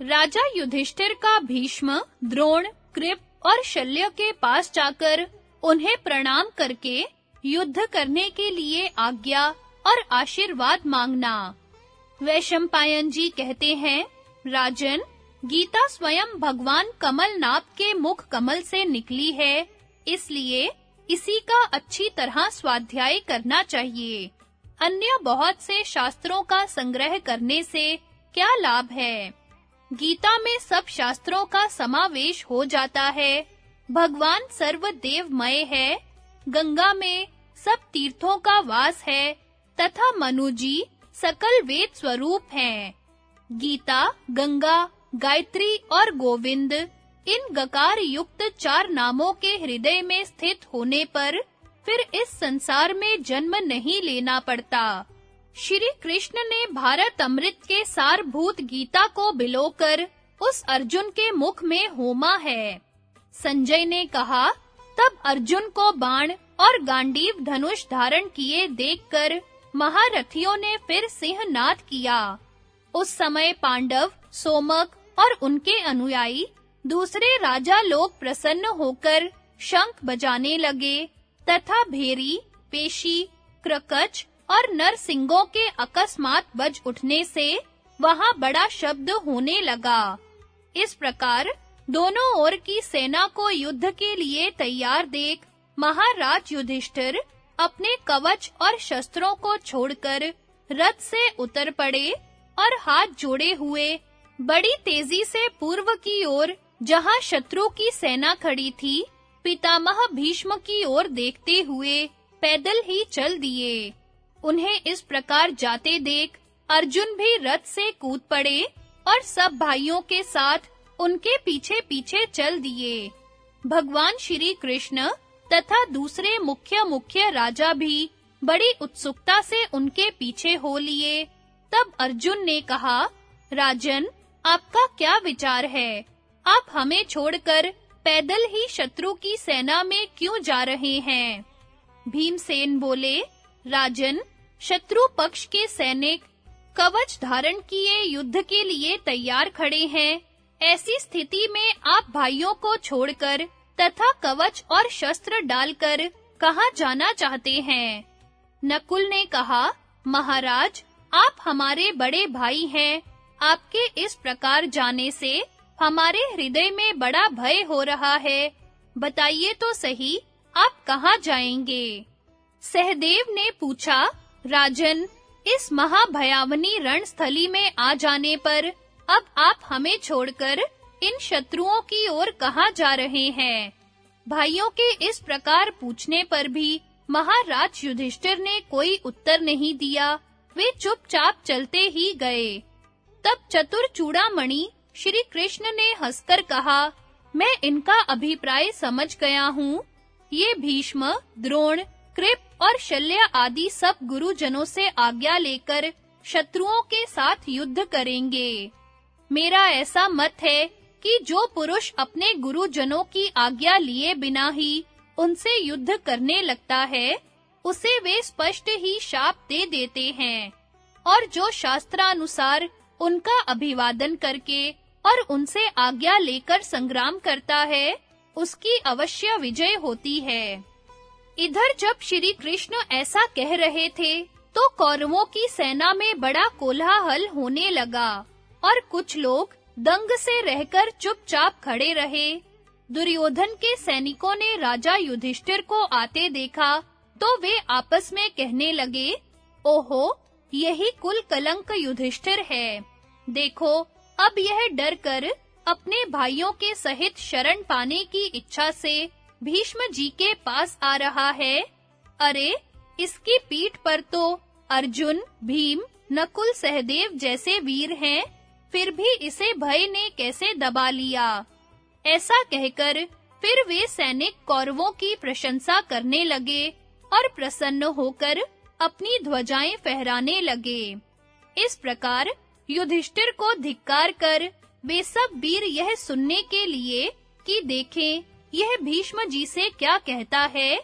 राजा युधिष्ठिर का भीष्म, द्रोण, कृप और शल्य के पास जाकर उन्हें प्रणाम करके युद्ध करने के लिए आज्ञा और आशीर्वाद मांगना। वैशंपायन जी कहते हैं, राजन, गीता स्वयं भगवान कमलनाथ के मुख कमल से निकली है, इसलिए इसी का अच्छी तरह स्वाध्याय करना चाहिए। अन्य बहुत से शास्त्रों का संग्रह करने से क्या लाभ है? गीता में सब शास्त्रों का समावेश हो जाता है। भगवान सर्वदेवमय है, गंगा में सब तीर्थों का वास है तथा मनुजी सकल वेद स्वरूप हैं। गीता, गंगा, गायत्री और गोविंद इन गकार युक्त 4 नामों के हृदय में स्थित होने पर फिर इस संसार में जन्म नहीं लेना पड़ता। श्री कृष्ण ने भारत अमृत के सारभूत गीता को बिलोकर उस अर्जुन के मुख में होमा है। संजय ने कहा, तब अर्जुन को बाण और गांडीव धनुष धारण किए देखकर महारथियों ने फिर सिंहनाद किया। उस समय पांडव, सोमक और उनके अनुयायी दूसरे राजा लोग प्रसन्न होकर शंख बजाने लगे तथा भेरी, पेशी, क्रकच और नरसिंगों के अकस्मात बज उठने से वहां बड़ा शब्द होने लगा। इस प्रकार दोनों ओर की सेना को युद्ध के लिए तैयार देख महाराज युधिष्ठिर अपने कवच और शस्त्रों को छोड़कर रथ से उतर पड़े और हाथ जोड़े हुए बड़ी तेजी से पूर्व की ओर, जहां शत्रु की सेना खड़ी थी, पितामह भीष्म की ओर देखते हुए पैदल ही चल दिए। उन्हें इस प्रकार जाते देख अर्जुन भी रथ से कूद पड़े और सब भाइयों के साथ उनके पीछे-पीछे चल दिए। भगवान श्री कृष्ण तथा दूसरे मुख्य राजा भी बड़ी उत्सुकता से उनके पीछे हो लिए। तब अर्जुन ने कहा, राजन, आपका क्या विचार है? आप हमें छोड़कर पैदल ही शत्रु की सेना में क्यों जा रहे हैं? भीमसेन बोले, राजन, शत्रु पक्ष के सैनिक कवच धारण किए युद्ध के लिए तैयार खड़े हैं। ऐसी स्थिति में आप भाइयों को छोड़कर तथा कवच और शस्त्र डालकर कहां जाना चाहते हैं? नकुल ने कहा, महाराज, आप हमारे बड़े भाई हैं। आपके इस प्रकार जाने से हमारे हृदय में बड़ा भय हो रहा है। बताइए तो सही, आप कहां जाएंगे? सहदेव ने पूछा, राजन, इस महाभयावनी रणस्थली में आ जाने पर अब आप हमें छोड़कर इन शत्रुओं की ओर कहां जा रहे हैं? भाइयों के इस प्रकार पूछने पर भी महाराज युधिष्ठिर ने कोई उत्तर नहीं दिया। वे चुपचाप चलते ही गए। तब चतुर चूड़ामणि श्री कृष्ण ने हंसकर कहा, मैं इनका अभिप्राय समझ गया हूँ। ये भीष्म, द्रोण, कृप और शल्य आदि सब गुरुजनों से आज्ञा लेकर शत्रुओं के साथ युद्ध करेंगे। मेरा ऐसा मत है कि जो पुरुष अपने गुरुजनों की आज्ञा लिए बिना ही उनसे युद्ध करने लगता है, उसे वे स्पष्ट ही शाप दे देते हैं, और जो शास्त्रानुसार उनका अभिवादन करके और उनसे आज्ञा लेकर संग्राम करता है, उसकी अवश्य विजय होती है। इधर जब श्री कृष्ण ऐसा कह रहे थे, तो कौरवों की सेना में बड़ा कोलाहल होने लगा और कुछ लोग दंग से रहकर चुपचाप खड़े रहे। दुर्योधन के सैनिकों ने राजा युधिष्ठिर को आते देखा, तो वे आपस में कहने लगे, ओहो, यही कुल कलंक युधिष्ठिर है। देखो, अब यह डर कर अपने भाइयों के सहित शरण पाने की इच्छा से भीष्म जी के पास आ रहा है। अरे, इसकी पीठ पर तो अर्जुन, भीम, नकुल, सहदेव जैसे वीर हैं, फिर भी इसे भय ने कैसे दबा लिया? ऐसा कहकर फिर वे सैनिक कौरवों की प्रशंसा करने लगे और प्रसन्न होकर अपनी ध्वजाएं फहराने लगे। इस प्रकार युधिष्ठिर को धिक्कार कर वे सब वीर यह सुनने के लिए कि देखें यह भीष्म जी से क्या कहता है,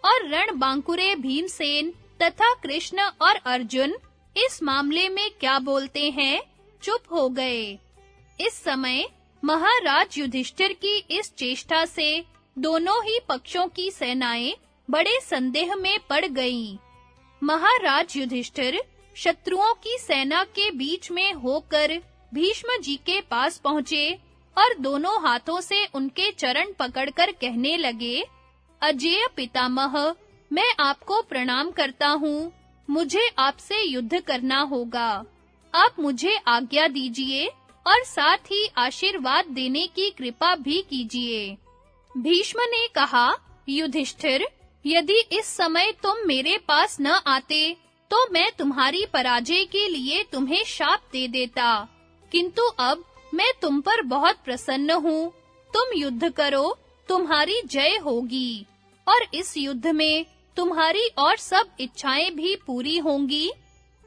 और रणबांकुरे भीमसेन तथा कृष्ण और अर्जुन इस मामले में क्या बोलते हैं, चुप हो गए। इस समय महाराज युधिष्ठिर की इस चेष्टा से दोनों ही पक्षों की सेनाएं बड़े संदेह में पड़ गईं। महाराज युधिष्ठिर शत्रुओं की सेना के बीच में होकर भीष्म जी के पास पहुंचे और दोनों हाथों से उनके चरण पकड़कर कहने लगे, अजेय पितामह, मैं आपको प्रणाम करता हूँ। मुझे आपसे युद्ध करना होगा। आप मुझे आज्ञा दीजिए और साथ ही आशीर्वाद देने की कृपा भी कीजिए। भीष्म ने कहा, युधिष्ठिर, यदि इस समय तुम मेरे पास न आते तो मैं तुम्हारी पराजय के लिए तुम्हें शाप दे देता। किंतु अब मैं तुम पर बहुत प्रसन्न हूँ। तुम युद्ध करो, तुम्हारी जय होगी और इस युद्ध में तुम्हारी और सब इच्छाएं भी पूरी होंगी।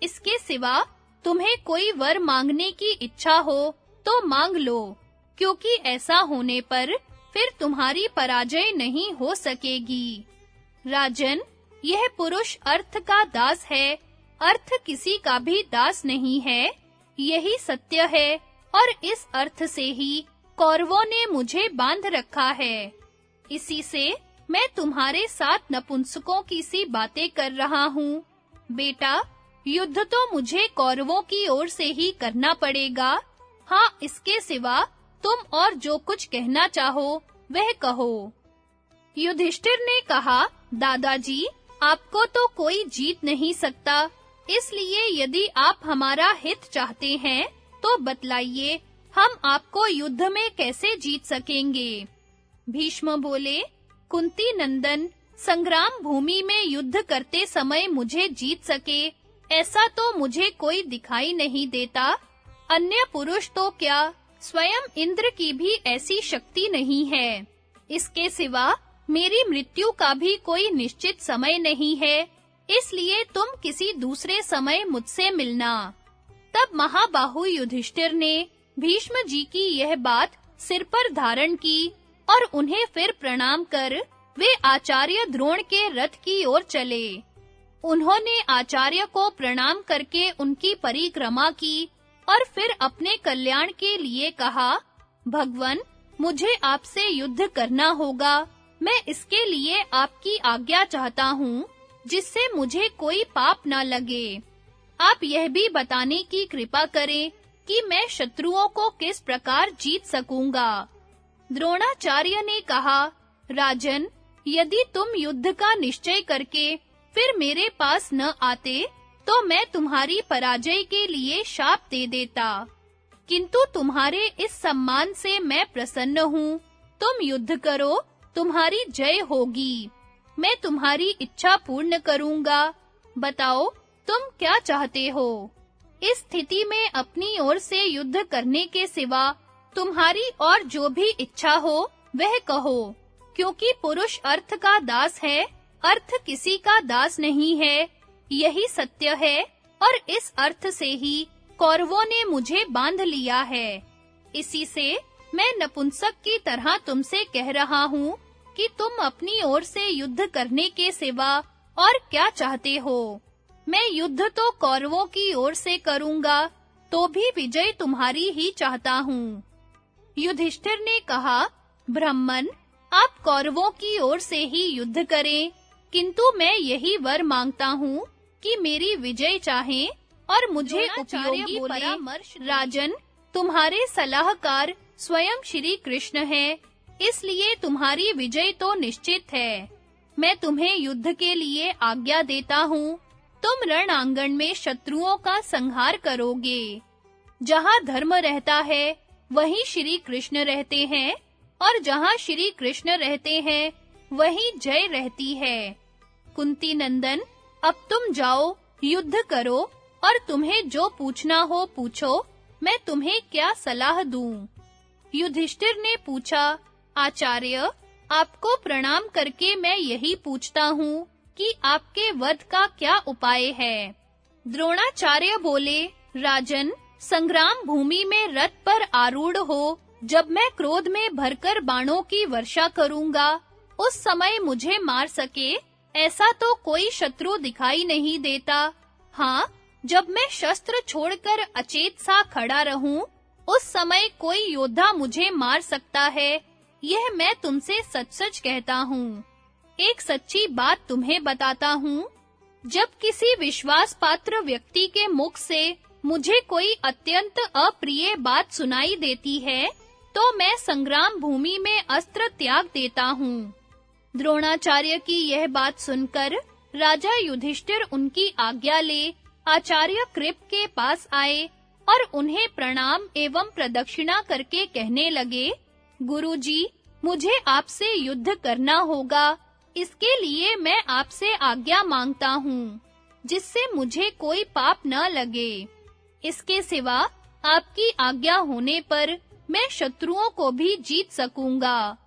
इसके सिवा तुम्हें कोई वर मांगने की इच्छा हो तो मांग लो, क्योंकि ऐसा होने पर फिर तुम्हारी पराजय नहीं हो सकेगी। राजन, यह पुरुष अर्थ का दास है, अर्थ किसी का भी दास नहीं है। यही सत्य है और इस अर्थ से ही कौरवों ने मुझे बांध रखा है। इसी से मैं तुम्हारे साथ नपुंसकों की सी बातें कर रहा हूँ। बेटा, युद्ध तो मुझे कौरवों की ओर से ही करना पड़ेगा। हाँ, इसके सिवा तुम और जो कुछ कहना चाहो वह कहो। युधिष्ठिर ने कहा, दादाजी, आपको तो कोई जीत नहीं सकता, इसलिए यदि आप हमारा हित चाहते हैं तो बतलाइए, हम आपको युद्ध में कैसे जीत सकेंगे। भीष्म बोले, कुंती नंदन, संग्राम भूमि में युद्ध करते समय मुझे जीत सके ऐसा तो मुझे कोई दिखाई नहीं देता। अन्य पुरुष तो क्या, स्वयं इंद्र की भी ऐसी शक्ति नहीं है। इसके सिवा मेरी मृत्यु का भी कोई निश्चित समय नहीं है, इसलिए तुम किसी दूसरे समय मुझसे मिलना। तब महाबाहु युधिष्ठिर ने भीष्म जी की यह बात सिर पर धारण की और उन्हें फिर प्रणाम कर वे आचार्य द्रोण के रथ की ओर चले। उन्होंने आचार्य को प्रणाम करके उनकी परिक्रमा की और फिर अपने कल्याण के लिए कहा, भगवन, मुझे आपसे युद्ध करना होगा। मैं इसके लिए आपकी आज्ञा चाहता हूँ, जिससे मुझे कोई पाप ना लगे। आप यह भी बताने की कृपा करें कि मैं शत्रुओं को किस प्रकार जीत सकूंगा। द्रोणाचार्य ने कहा, राजन, यदि तुम युद्ध का निश्चय करके फिर मेरे पास न आते तो मैं तुम्हारी पराजय के लिए शाप दे देता। किंतु तुम्हारे इस सम्मान से मैं प्रसन्न हूँ। तुम युद्ध करो, तुम्हारी जय होगी। मैं तुम्हारी इच्छा पूर्ण करूंगा। बताओ, तुम क्या चाहते हो? इस स्थिति में अपनी ओर से युद्ध करने के सिवा तुम्हारी और जो भी इच्छा हो वह कहो, क्योंकि पुरुष अर्थ का दास है, अर्थ किसी का दास नहीं है। यही सत्य है और इस अर्थ से ही कौरवों ने मुझे बांध लिया है। इसी से मैं नपुंसक की तरह तुमसे कह रहा हूँ कि तुम अपनी ओर से युद्ध करने के सिवा और क्या चाहते हो। मैं युद्ध तो कौरवों की ओर से करूंगा, तो भी विजय तुम्हारी ही चाहता हूँ। युधिष्ठिर ने कहा, ब्राह्मण, आप कौरवों की ओर से ही युद्ध करें, किंतु मैं यही वर मांगता हूँ कि मेरी विजय चाहें और मुझे उपयोगी परामर्श। राजन, तुम्हारे सलाहकार स्वयं श्री कृष्ण हैं, इसलिए तुम्हारी विजय तो निश्चित है। मैं तुम्हें युद्ध के लिए आज्ञा देता हूँ। तुम रण आंगन में शत्रुओं का संहार करोगे। जहाँ धर्म रहता है, वहीं श्री कृष्ण रहते हैं, और जहाँ श्री कृष्ण रहते हैं, वहीं जय रहती है। कुंती नंदन, अब तुम जाओ, युद्ध करो और तुम्हें जो पूछना हो पूछो, मैं तुम्हें क्या सलाह दूं? युधिष्ठिर ने पूछा, आचार्य, आपको प्रणाम करके मैं यही पूछता हूँ कि आपके वध का क्या उपाय है? द्रोणाचार्य बोले, राजन, संग्राम भूमि में रथ पर आरूढ़ हो जब मैं क्रोध में भरकर बाणों की वर्षा करूंगा, उस समय मुझे मार सके ऐसा तो कोई शत्रु दिखाई नहीं देता। हाँ, जब मैं शस्त्र छोड़कर अचेत सा खड़ा रहूं, उस समय कोई योद्धा मुझे मार सकता है, यह मैं तुमसे सच-सच कहता हूँ। एक सच्ची बात तुम्हें बताता हूँ, जब किसी विश्वास पात्र व्यक्ति के मुख से मुझे कोई अत्यंत अप्रिय बात सुनाई देती है, तो मैं संग्राम भूमि में अस्त्र त्याग देता हूँ। द्रोणाचार्य की यह बात सुनकर राजा युधिष्ठिर उनकी आज्ञा ले आचार्य कृप के पास आए और उन्हें प्रणाम एवं प्रदक्षिणा करके कहने लगे, गुरुजी, मुझे आपसे युद्ध करना होगा, इसके लिए मैं आपसे आज्ञा मांगता हूँ, जिससे मुझे कोई पाप न लगे। इसके सिवा आपकी आज्ञा होने पर मैं शत्रुओं को भी जीत सकूंगा।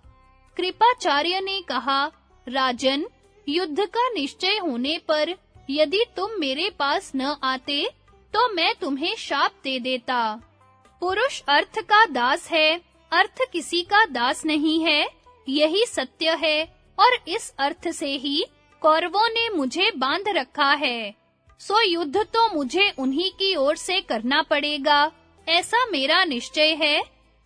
कृपाचार्य ने कहा, राजन, युद्ध का निश्चय होने पर यदि तुम मेरे पास न आते, तो मैं तुम्हें शाप दे देता। पुरुष अर्थ का दास है, अर्थ किसी का दास नहीं है, यही सत्य है, और इस अर्थ से ही कौरवों ने मुझे बांध रखा है। सो युद्ध तो मुझे उन्हीं की ओर से करना पड़ेगा, ऐसा मेरा निश्चय है।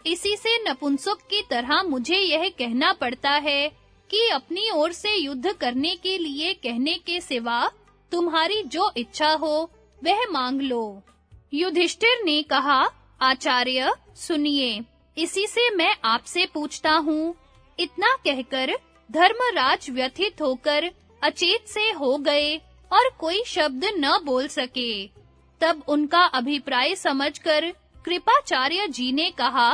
इसी से नपुंसक की तरह मुझे यह कहना पड़ता है कि अपनी ओर से युद्ध करने के लिए कहने के सिवा तुम्हारी जो इच्छा हो वह मांग लो। युधिष्ठिर ने कहा, आचार्य सुनिए, इसी से मैं आपसे पूछता हूँ। इतना कहकर धर्मराज व्यथित होकर अचेत से हो गए और कोई शब्द न बोल सके। तब उनका अभिप्राय समझकर कृपाचार्य जी ने कहा,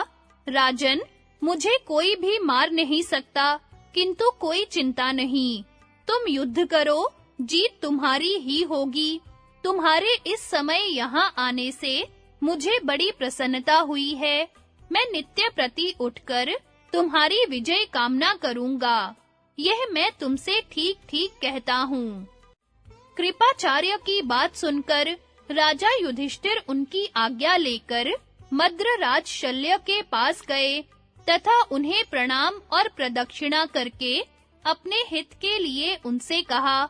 राजन, मुझे कोई भी मार नहीं सकता, किंतु कोई चिंता नहीं, तुम युद्ध करो, जीत तुम्हारी ही होगी। तुम्हारे इस समय यहाँ आने से मुझे बड़ी प्रसन्नता हुई है। मैं नित्य प्रति उठकर तुम्हारी विजय कामना करूंगा। यह मैं तुमसे ठीक-ठीक कहता हूँ। कृपाचार्य की बात सुनकर राजा युधिष्ठिर उनकी आज्ञा लेकर मद्रराज शल्य के पास गए तथा उन्हें प्रणाम और प्रदक्षिणा करके अपने हित के लिए उनसे कहा,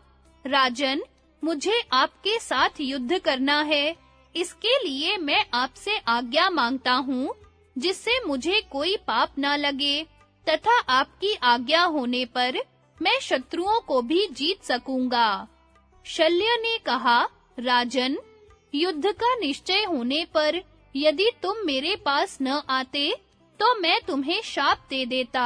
राजन, मुझे आपके साथ युद्ध करना है, इसके लिए मैं आपसे आज्ञा मांगता हूँ, जिससे मुझे कोई पाप न लगे तथा आपकी आज्ञा होने पर मैं शत्रुओं को भी जीत सकूंगा। शल्य ने कहा, राजन, युद्ध का निश्चय होने पर यदि तुम मेरे पास न आते, तो मैं तुम्हें शाप दे देता।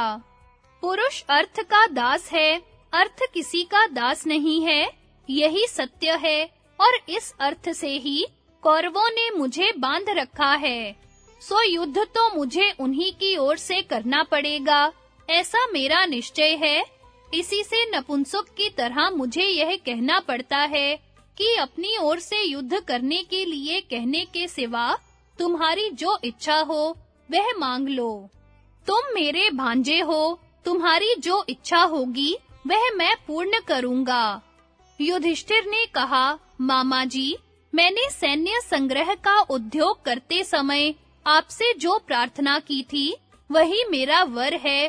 पुरुष अर्थ का दास है, अर्थ किसी का दास नहीं है, यही सत्य है, और इस अर्थ से ही कौरवों ने मुझे बांध रखा है। सो युद्ध तो मुझे उन्हीं की ओर से करना पड़ेगा, ऐसा मेरा निश्चय है। इसी से नपुंसक की तरह मुझे यह कहना पड़ता है कि अपनी ओर से युद्ध करने के लिए कहने के सिवा तुम्हारी जो इच्छा हो वह मांग लो। तुम मेरे भांजे हो, तुम्हारी जो इच्छा होगी वह मैं पूर्ण करूंगा। युधिष्ठिर ने कहा, मामा जी, मैंने सैन्य संग्रह का उद्योग करते समय आपसे जो प्रार्थना की थी वही मेरा वर है।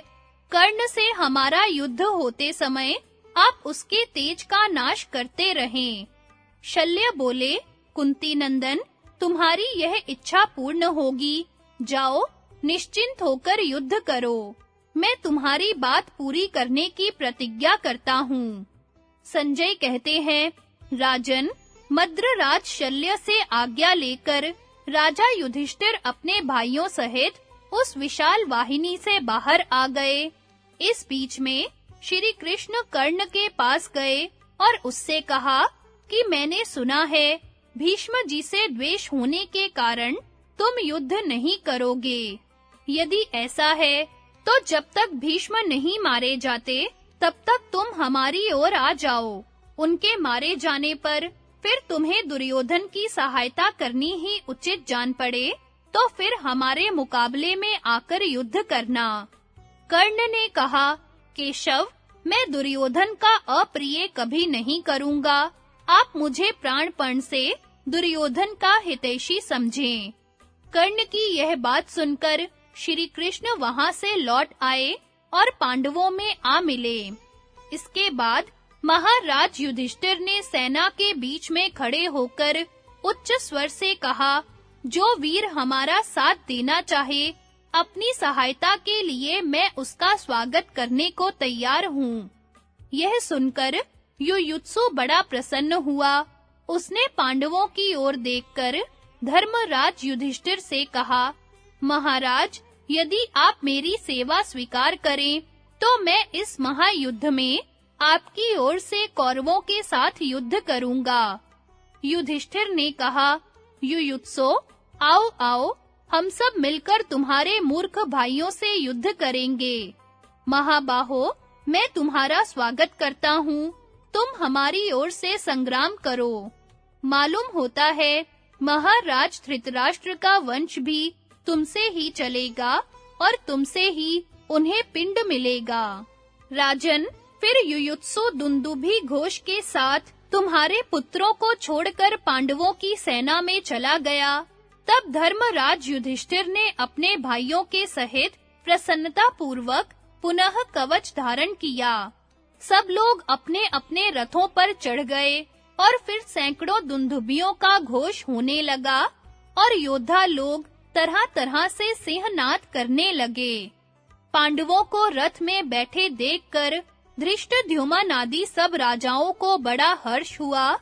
कर्ण से हमारा युद्ध होते समय आप उसके तेज का नाश करते रहें। शल्य बोले, कुंती नंदन, तुम्हारी यह इच्छा पूर्ण होगी। जाओ, निश्चिंत होकर युद्ध करो। मैं तुम्हारी बात पूरी करने की प्रतिज्ञा करता हूँ। संजय कहते हैं, राजन, मद्रराज शल्य से आज्ञा लेकर राजा युधिष्ठिर अपने भाइयों सहित उस विशाल वाहिनी से बाहर आ गए। इस बीच में श्री कृष्ण कर्ण के पास गए और उससे कहा कि मैंने सुना है भीष्म जी से द्वेष होने के कारण तुम युद्ध नहीं करोगे। यदि ऐसा है तो जब तक भीष्म नहीं मारे जाते तब तक तुम हमारी ओर आ जाओ। उनके मारे जाने पर फिर तुम्हें दुर्योधन की सहायता करनी ही उचित जान पड़े तो फिर हमारे मुकाबले में आकर युद्ध करना। कर्ण ने कहा, केशव, मैं दुर्योधन का अप्रिय कभी नहीं करूंगा। आप मुझे प्राणपण से दुर्योधन का हितैषी समझें। कर्ण की यह बात सुनकर श्री कृष्ण वहां से लौट आए और पांडवों में आ मिले। इसके बाद महाराज युधिष्ठिर ने सेना के बीच में खड़े होकर उच्च स्वर से कहा, जो वीर हमारा साथ देना चाहे, अपनी सहायता के लिए मैं उसका स्वागत करने को तैयार हूँ। यह सुनकर युयुत्सु बड़ा प्रसन्न हुआ। उसने पांडवों की ओर देखकर धर्मराज युधिष्ठिर से कहा, महाराज, यदि आप मेरी सेवा स्वीकार करें, तो मैं इस महायुद्ध में आपकी ओर से कौरवों के साथ युद्ध करूंगा। युधिष्ठिर ने कहा, युयुत्सो, आओ आओ, हम सब मिलकर तुम्हारे मूर्ख भाइयों से युद्ध करेंगे। महाबाहो, मैं तुम्हारा स्वागत करता हूँ, तुम हमारी ओर से संग्राम करो। मालूम होता है महाराज धृतराष्ट्र का वंश भी तुमसे ही चलेगा और तुमसे ही उन्हें पिंड मिलेगा। राजन, फिर युयुत्सु दुंदुभी घोष के साथ तुम्हारे पुत्रों को छोड़कर पांडवों की सेना में चला गया। तब धर्मराज युधिष्ठिर ने अपने भाइयों के सहित प्रसन्नता पूर्वक पुनः कवच धारण किया। सब लोग अपने-अपने रथों पर चढ़ गए और फिर सैकड़ों दुंदुभियों का घोष होने लगा और योद्धा लोग तरह-तरह से सिंहनाद करने लगे। पांडवों को रथ में बैठे देखकर धृष्टद्युम्न आदि सब राजाओं को बड़ा हर्ष हुआ।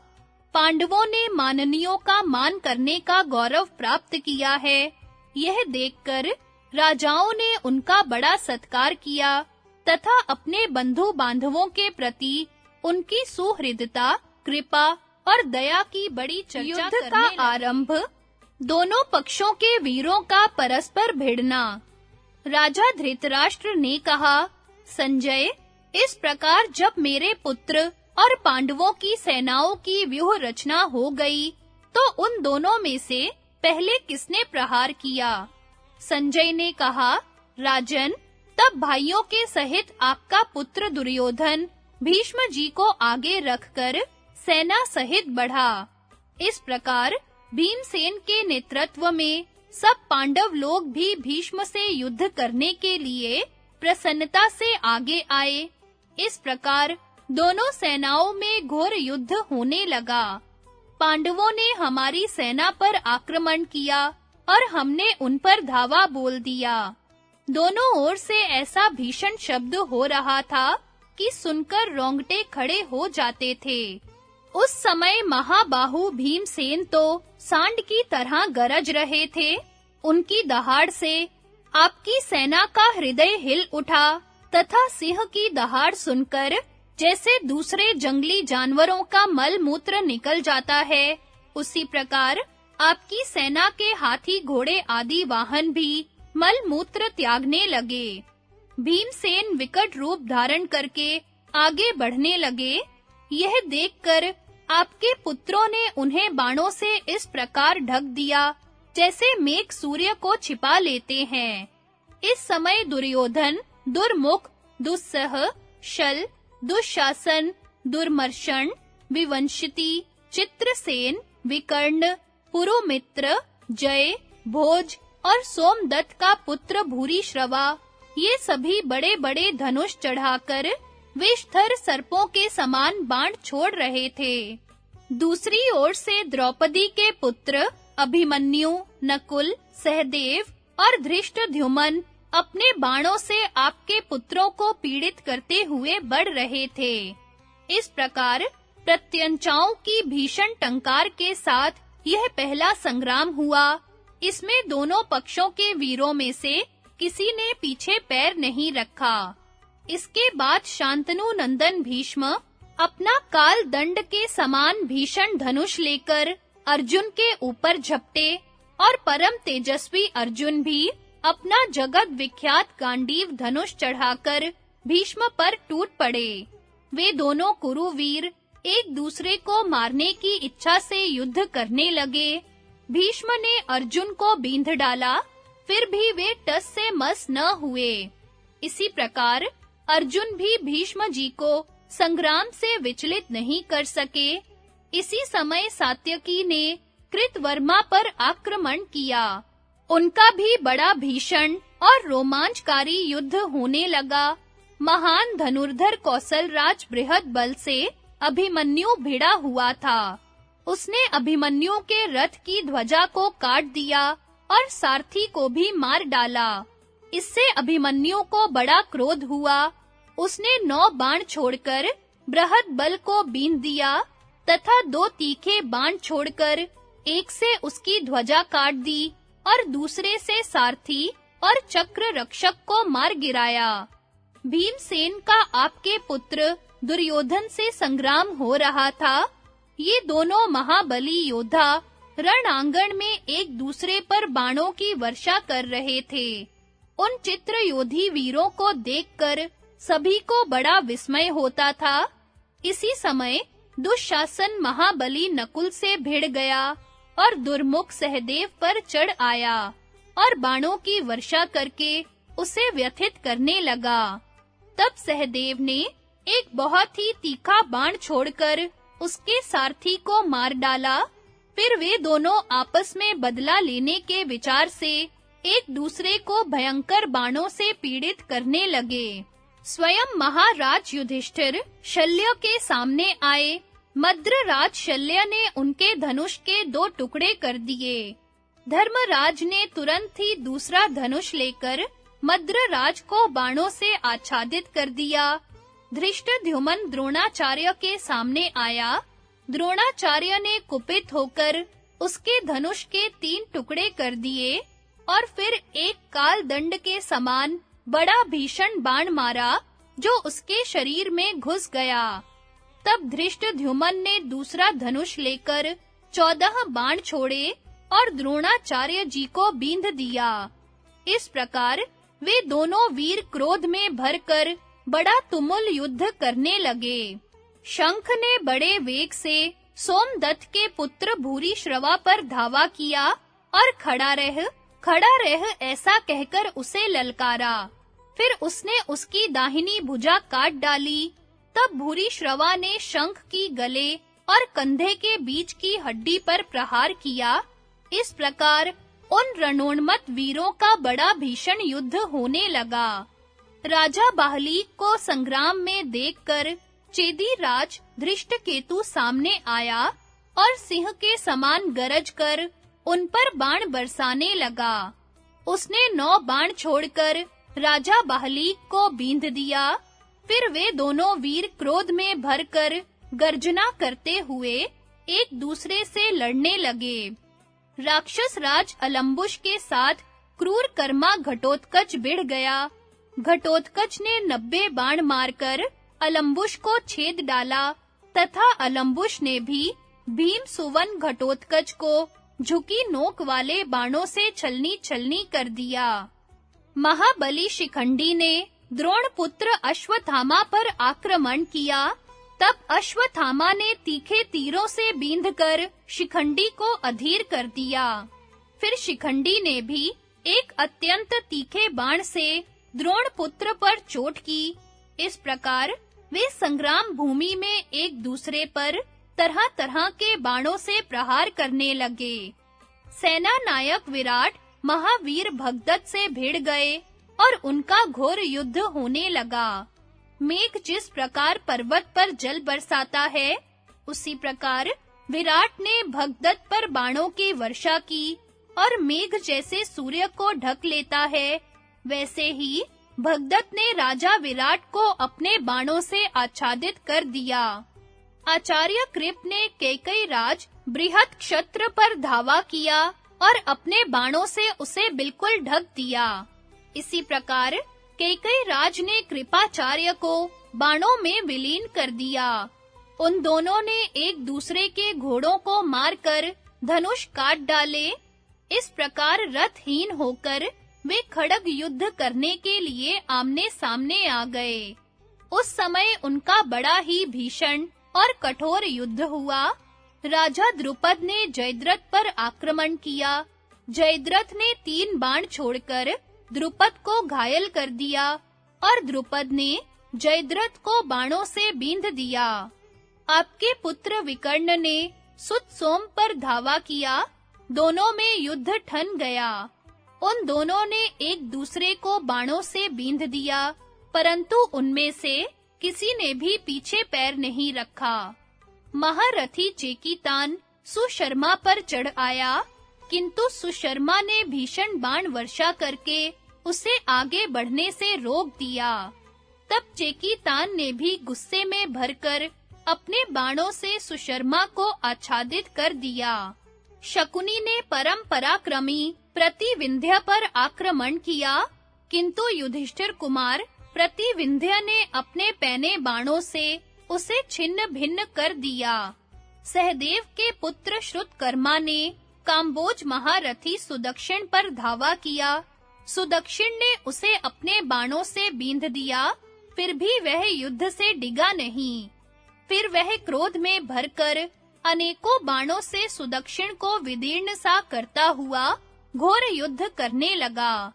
पांडवों ने माननियों का मान करने का गौरव प्राप्त किया है। यह देखकर राजाओं ने उनका बड़ा सत्कार किया तथा अपने बंधु बांधवों के प्रति उनकी सुहृदता, कृपा और दया की बड़ी चर्चा करने लगे। युद्ध का आरंभ, दोनों पक्षों के वीरों का परस्पर भिड़ना। राजा धृतराष्ट्र ने कहा, संजय, इस प्रकार जब मेरे पुत्र और पांडवों की सेनाओं की व्यूह रचना हो गई, तो उन दोनों में से पहले किसने प्रहार किया? संजय ने कहा, राजन, तब भाइयों के सहित आपका पुत्र दुर्योधन भीष्म जी को आगे रखकर सेना सहित बढ़ा। इस प्रकार भीमसेन के नेतृत्व में सब पांडव लोग भी भीष्म से युद्ध करने के लिए प्रसन्नता से आगे आए। इस प्रकार दोनों सेनाओं में घोर युद्ध होने लगा। पांडवों ने हमारी सेना पर आक्रमण किया और हमने उन पर धावा बोल दिया। दोनों ओर से ऐसा भीषण शब्द हो रहा था कि सुनकर रोंगटे खड़े हो जाते थे। उस समय महाबाहु भीमसेन तो सांड की तरह गरज रहे थे। उनकी दहाड़ से आपकी सेना का हृदय हिल उठा तथा सिंह की दहाड़ सुनकर जैसे दूसरे जंगली जानवरों का मल मूत्र निकल जाता है, उसी प्रकार आपकी सेना के हाथी घोड़े आदि वाहन भी मल मूत्र त्यागने लगे। भीमसेन विकट रूप धारण करके आगे बढ़ने लगे। यह देखकर आपके पुत्रों ने उन्हें बाणों से इस प्रकार ढक दिया जैसे मेघ सूर्य को छिपा लेते हैं। इस समय दुर्योधन, दुर्मुख, दुस्सह, शल, दुशासन, दुर्मर्शन, विवंशिति, चित्रसेन, विकर्ण, पुरुमित्र, जय, भोज और सोमदत्त का पुत्र भूरिश्रवा, ये सभी बड़े-बड़े धनुष चढ़ाकर विषधर सर्पों के समान बाण छोड़ रहे थे। दूसरी ओर से द्रौपदी के पुत्र अभिमन्यु, नकुल, सहदेव और धृष्टद्युम्न अपने बाणों से आपके पुत्रों को पीड़ित करते हुए बढ़ रहे थे। इस प्रकार प्रत्यंचाओं की भीषण टंकार के साथ यह पहला संग्राम हुआ। इसमें दोनों पक्षों के वीरों में से किसी ने पीछे पैर नहीं रखा। इसके बाद शांतनु नंदन भीष्म अपना काल दंड के समान भीषण धनुष लेकर अर्जुन के ऊपर झपटे और परम तेजस्वी अर्जुन भी अपना जगत विख्यात गांडीव धनुष चढ़ाकर भीष्म पर टूट पड़े। वे दोनों कुरुवीर एक दूसरे को मारने की इच्छा से युद्ध करने लगे। भीष्म ने अर्जुन को बींध डाला, फिर भी वे टस से मस न हुए। इसी प्रकार अर्जुन भी भीष्म जी को संग्राम से विचलित नहीं कर सके। इसी समय सात्यकी ने कृतवर्मा पर आक्रमण किया। उनका भी बड़ा भीषण और रोमांचकारी युद्ध होने लगा। महान धनुर्धर कौशलराज बृहद बल से अभिमन्यु भिड़ा हुआ था। उसने अभिमन्यु के रथ की ध्वजा को काट दिया और सारथी को भी मार डाला। इससे अभिमन्यु को बड़ा क्रोध हुआ। उसने 9 बाण छोड़कर बृहद बल को बींध दिया तथा 2 तीखे बाण छोड़कर एक से उसकी ध्वजा काट दी और दूसरे से सारथी और चक्र रक्षक को मार गिराया। भीमसेन का आपके पुत्र दुर्योधन से संग्राम हो रहा था। ये दोनों महाबली योद्धा रण में एक दूसरे पर बाणों की वर्षा कर रहे थे। उन चित्रयोधी वीरों को देखकर सभी को बड़ा विस्मय होता था। इसी समय दुःशासन महाबली नकुल से भिड़ गया और दुर्मुख सहदेव पर चढ़ आया और बाणों की वर्षा करके उसे व्यथित करने लगा। तब सहदेव ने एक बहुत ही तीखा बाण छोड़कर उसके सारथी को मार डाला। फिर वे दोनों आपस में बदला लेने के विचार से एक दूसरे को भयंकर बाणों से पीड़ित करने लगे। स्वयं महाराज युधिष्ठिर शल्य के सामने आए। मद्रराज शल्य ने उनके धनुष के 2 टुकड़े कर दिए। धर्मराज ने तुरंत ही दूसरा धनुष लेकर मद्रराज को बाणों से आच्छादित कर दिया। धृष्टद्युम्न द्रोणाचार्य के सामने आया। द्रोणाचार्य ने कुपित होकर उसके धनुष के 3 टुकड़े कर दिए और फिर एक काल दंड के समान बड़ा भीषण बाण मारा जो उसके शरीर में घुस गया। तब धृष्टद्युम्न ने दूसरा धनुष लेकर 14 बाण छोड़े और द्रोणाचार्य जी को बींध दिया। इस प्रकार वे दोनों वीर क्रोध में भरकर बड़ा तुमुल युद्ध करने लगे। शंख ने बड़े वेग से सोमदत्त के पुत्र भूरिश्रवा पर धावा किया और खड़ा रह ऐसा कहकर उसे ललकारा। फिर उसने उसकी दाहिनी भुजा काट डाली। तब भूरिश्रवा ने शंख की गले और कंधे के बीच की हड्डी पर प्रहार किया। इस प्रकार उन रणोन्मत्त वीरों का बड़ा भीषण युद्ध होने लगा। राजा बाहलीक को संग्राम में देखकर चेदीराज धृष्टकेतु सामने आया और सिंह के समान गरज कर उन पर बाण बरसाने लगा। उसने 9 बाण छोड़कर राजा बाहलीक को बींध दिया। फिर वे दोनों वीर क्रोध में भरकर गर्जना करते हुए एक दूसरे से लड़ने लगे। राक्षस राज अलम्बुश के साथ क्रूर कर्मा घटोत्कच भिड़ गया। घटोत्कच ने 90 बाण मारकर अलम्बुश को छेद डाला तथा अलम्बुश ने भी भीम सुवन घटोत्कच को झुकी नोक वाले बाणों से छलनी कर दिया। महाबली शिखंडी ने द्रोणपुत्र अश्वत्थामा पर आक्रमण किया। तब अश्वत्थामा ने तीखे तीरों से बींधकर शिखंडी को अधीर कर दिया। फिर शिखंडी ने भी एक अत्यंत तीखे बाण से द्रोणपुत्र पर चोट की। इस प्रकार वे संग्राम भूमि में एक दूसरे पर तरह-तरह के बाणों से प्रहार करने लगे। सेना नायक विराट महावीर भगदत्त से भिड़ गए और उनका घोर युद्ध होने लगा। मेघ जिस प्रकार पर्वत पर जल बरसाता है, उसी प्रकार विराट ने भगदत्त पर बाणों की वर्षा की और मेघ जैसे सूर्य को ढक लेता है, वैसे ही भगदत्त ने राजा विराट को अपने बाणों से आच्छादित कर दिया। आचार्य कृप ने कैकेयी राज बृहत क्षत्र पर धावा किया और अपने बाणों से उसे बिल्कुल ढक दिया। इसी प्रकार कैकेयी राज ने कृपाचार्य को बाणों में विलीन कर दिया। उन दोनों ने एक दूसरे के घोड़ों को मारकर धनुष काट डाले। इस प्रकार रथहीन होकर वे खड़ग युद्ध करने के लिए आमने-सामने आ गए। उस समय उनका बड़ा ही भीषण और कठोर युद्ध हुआ। राजा द्रुपद ने जयद्रथ पर आक्रमण किया। जयद्रथ ने 3 बाण छोड़कर द्रुपद को घायल कर दिया और द्रुपद ने जयद्रथ को बाणों से बींध दिया। आपके पुत्र विकर्ण ने सुतसोम पर धावा किया। दोनों में युद्ध ठन गया। उन दोनों ने एक दूसरे को बाणों से बींध दिया, परंतु उनमें से किसी ने भी पीछे पैर नहीं रखा। महारथी चेकीतान सुशर्मा पर चढ़ आया, किंतु सुशर्मा ने भीषण बाण वर्षा करके उसे आगे बढ़ने से रोक दिया। तब चेकीतान ने भी गुस्से में भरकर अपने बाणों से सुशर्मा को आच्छादित कर दिया। शकुनी ने परम पराक्रमी प्रतिविंध्य पर आक्रमण किया, किंतु युधिष्ठिर कुमार प्रतिविंध्य ने अपने पैने बाणों से उसे छिन्न-भिन्न कर दिया। सहदेव के पुत्र श्रुतकर्मा ने काम्बोज महारथी सुदक्षिण पर धावा किया। सुदक्षिण ने उसे अपने बाणों से बींध दिया, फिर भी वह युद्ध से डिगा नहीं। फिर वह क्रोध में भरकर अनेकों बाणों से सुदक्षिण को विदीर्ण सा करता हुआ घोर युद्ध करने लगा।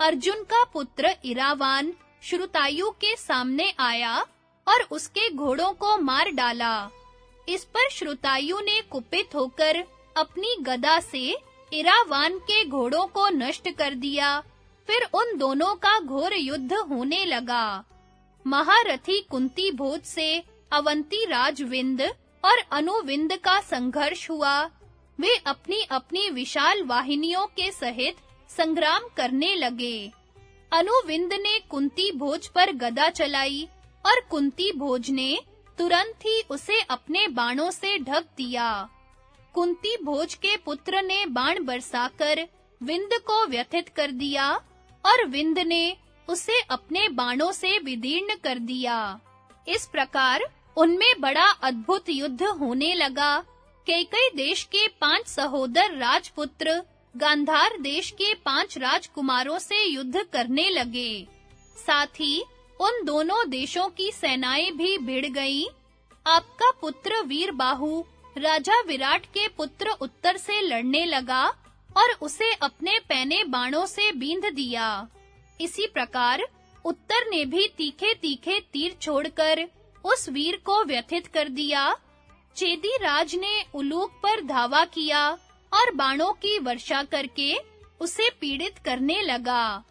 अर्जुन का पुत्र इरावान श्रुतायु के सामने आया और उसके घोड़ों को मार डाला। इस पर श्रुतायु ने कुपित होकर अपनी गदा से इरावान के घोड़ों को नष्ट कर दिया। फिर उन दोनों का घोर युद्ध होने लगा। महारथी कुंती भोज से अवंती राजविंद और अनुविंद का संघर्ष हुआ। वे अपनी-अपनी विशाल वाहिनियों के सहित संग्राम करने लगे। अनुविंद ने कुंती भोज पर गदा चलाई और कुंती भोज ने तुरंत ही उसे अपने बाणों से ढक दिया। कुंती भोज के पुत्र ने बाण बरसाकर विंद को व्यथित कर दिया और विंद ने उसे अपने बाणों से विदीर्ण कर दिया। इस प्रकार उनमें बड़ा अद्भुत युद्ध होने लगा। कैकेयी देश के 5 सहोदर राजपुत्र गांधार देश के 5 राजकुमारों से युद्ध करने लगे। साथ ही उन दोनों देशों की सेनाएं भी भिड़ गईं। आपका पुत्र वीरबाहु राजा विराट के पुत्र उत्तर से लड़ने लगा और उसे अपने पैने बाणों से बींध दिया। इसी प्रकार उत्तर ने भी तीखे-तीखे तीर छोड़कर उस वीर को व्यथित कर दिया। चेदी राज ने उलूक पर धावा किया और बाणों की वर्षा करके उसे पीड़ित करने लगा,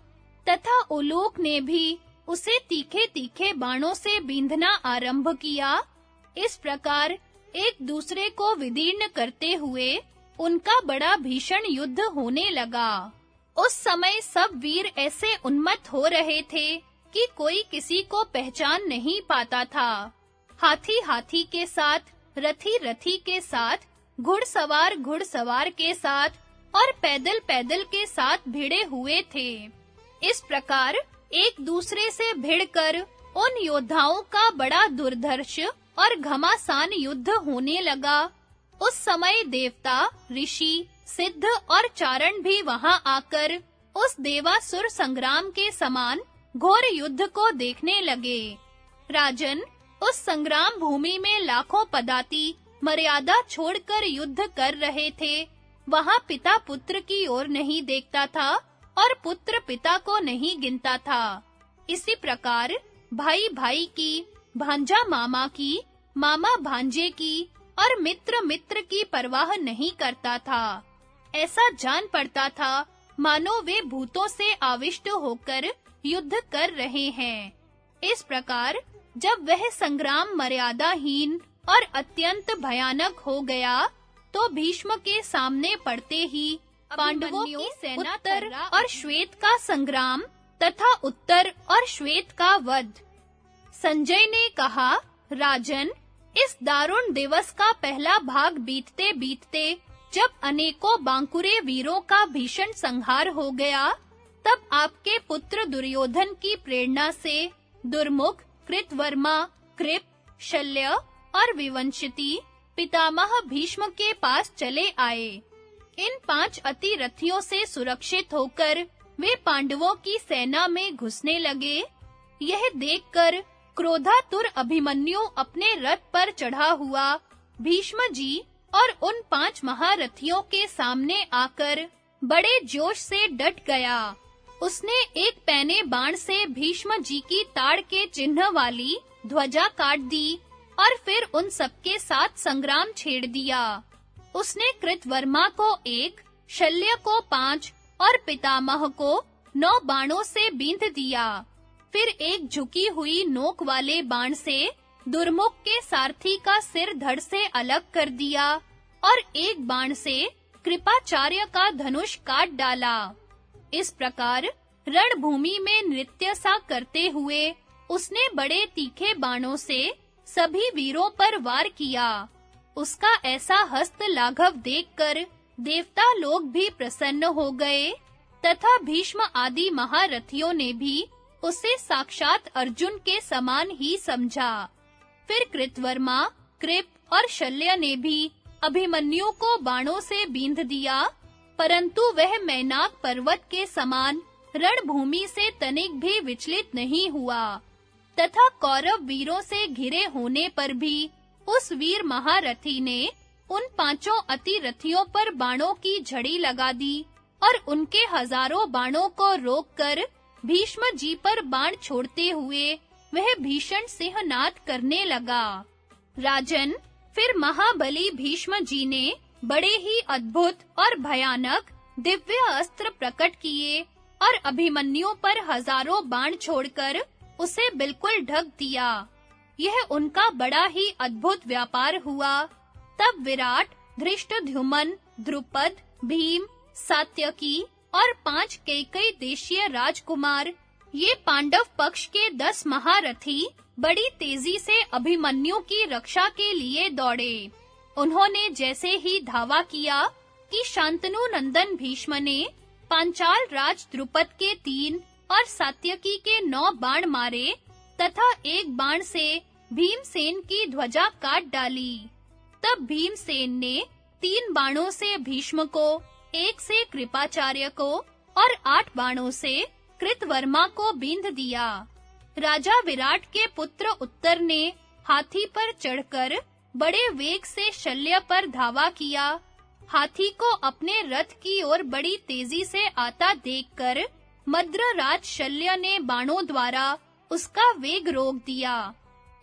तथा उलूक ने भी उसे तीखे-तीखे बाणों से बींधना आरंभ किया। इस प्रकार एक दूसरे को विदीर्ण करते हुए उनका बड़ा भीषण युद्ध होने लगा। उस समय सब वीर ऐसे उन्मत्त हो रहे थे कि कोई किसी को पहचान नहीं पाता था। हाथी के साथ, रथी के साथ, घुड़सवार के साथ और पैदल के साथ भिड़े हुए थे। इस प्रकार एक दूसरे से भिड़कर उन योद्धाओं का बड़ा दुर्धर्ष और घमासान युद्ध होने लगा। उस समय देवता, ऋषि, सिद्ध और चारण भी वहां आकर उस देवासुर संग्राम के समान घोर युद्ध को देखने लगे। राजन, उस संग्राम भूमि में लाखों पदाती मर्यादा छोड़कर युद्ध कर रहे थे। वहां पिता पुत्र की ओर नहीं देखता था और पुत्र पिता को नहीं गिनता था। इसी प्रकार भाई भाई की, भांजा मामा की, मामा भांजे की और मित्र की परवाह नहीं करता था। ऐसा जान पड़ता था मानो वे भूतों से आविष्ट होकर युद्ध कर रहे हैं। इस प्रकार जब वह संग्राम मर्यादाहीन और अत्यंत भयानक हो गया, तो भीष्म के सामने पड़ते ही पांडवों की सेना उत्तर और श्वेत का संग्राम तथा उत्तर और श्वेत का वध। संजय ने कहा, राजन, इस दारुण दिवस का पहला भाग बीतते-बीतते जब अनेकों बांकुरे वीरों का भीषण संहार हो गया, तब आपके पुत्र दुर्योधन की प्रेरणा से दुर्मुख, कृतवर्मा, कृप, शल्य और विवंशिति पितामह भीष्म के पास चले आए। इन 5 अतिरथियों से सुरक्षित होकर वे पांडवों की सेना में घुसने लगे। यह देखकर क्रोधातुर अभिमन्यु अपने रथ पर चढ़ा हुआ भीष्म जी और उन 5 महारथियों के सामने आकर बड़े जोश से डट गया। उसने एक पैने बाण से भीष्म जी की ताड़ के चिन्ह वाली ध्वजा काट दी और फिर उन सबके साथ संग्राम छेड़ दिया। उसने कृतवर्मा को 1, शल्य को 5 और पितामह को 9 बाणों से बींध दिया। फिर एक झुकी हुई नोक वाले बाण से दुर्मुख के सारथी का सिर धड़ से अलग कर दिया और एक बाण से कृपाचार्य का धनुष काट डाला। इस प्रकार रणभूमि में नृत्य सा करते हुए उसने बड़े तीखे बाणों से सभी वीरों पर वार किया। उसका ऐसा हस्त लाघव देखकर देवता लोग भी प्रसन्न हो गए तथा भीष्म आदि महारथियों ने भी उसे साक्षात अर्जुन के समान ही समझा। फिर कृतवर्मा, कृप और शल्य ने भी अभिमन्यु को बाणों से बींध दिया, परंतु वह मैनाक पर्वत के समान रणभूमि से तनिक भी विचलित नहीं हुआ तथा कौरव वीरों से घिरे होने पर भी उस वीर महारथी ने उन पांचों अतिरथियों पर बाणों की झड़ी लगा दी और उनके हजारों बाणों को रोककर भीष्म जी पर बाण छोड़ते हुए वह भीषण सिंहनाद करने लगा। राजन, फिर महाबली भीष्म जी ने बड़े ही अद्भुत और भयानक दिव्य अस्त्र प्रकट किए और अभिमन्यु पर हजारों बाण छोड़कर उसे बिल्कुल ढक दिया। यह उनका बड़ा ही अद्भुत व्यापार हुआ। तब विराट, धृष्टद्युम्न, द्रुपद, भीम, सात्यकी और 5 कैकेयी देशीय राजकुमार, ये पांडव पक्ष के 10 महारथी बड़ी तेजी से अभिमन्यु की रक्षा के लिए दौड़े। उन्होंने जैसे ही धावा किया कि शांतनु नंदन भीष्म ने पांचाल राज द्रुपद के 3 और सात्यकी के 9 बाण मारे तथा एक बाण से भीमसेन की ध्वजा काट डाली। तब भीमसेन ने 3 बाणों से भीष्म को, 1 से कृपाचार्य को और 8 बाणों से कृतवर्मा को बींध दिया। राजा विराट के पुत्र उत्तर ने हाथी पर चढ़कर बड़े वेग से शल्य पर धावा किया। हाथी को अपने रथ की ओर बड़ी तेजी से आता देखकर मद्रराज शल्य ने बाणों द्वारा उसका वेग रोक दिया।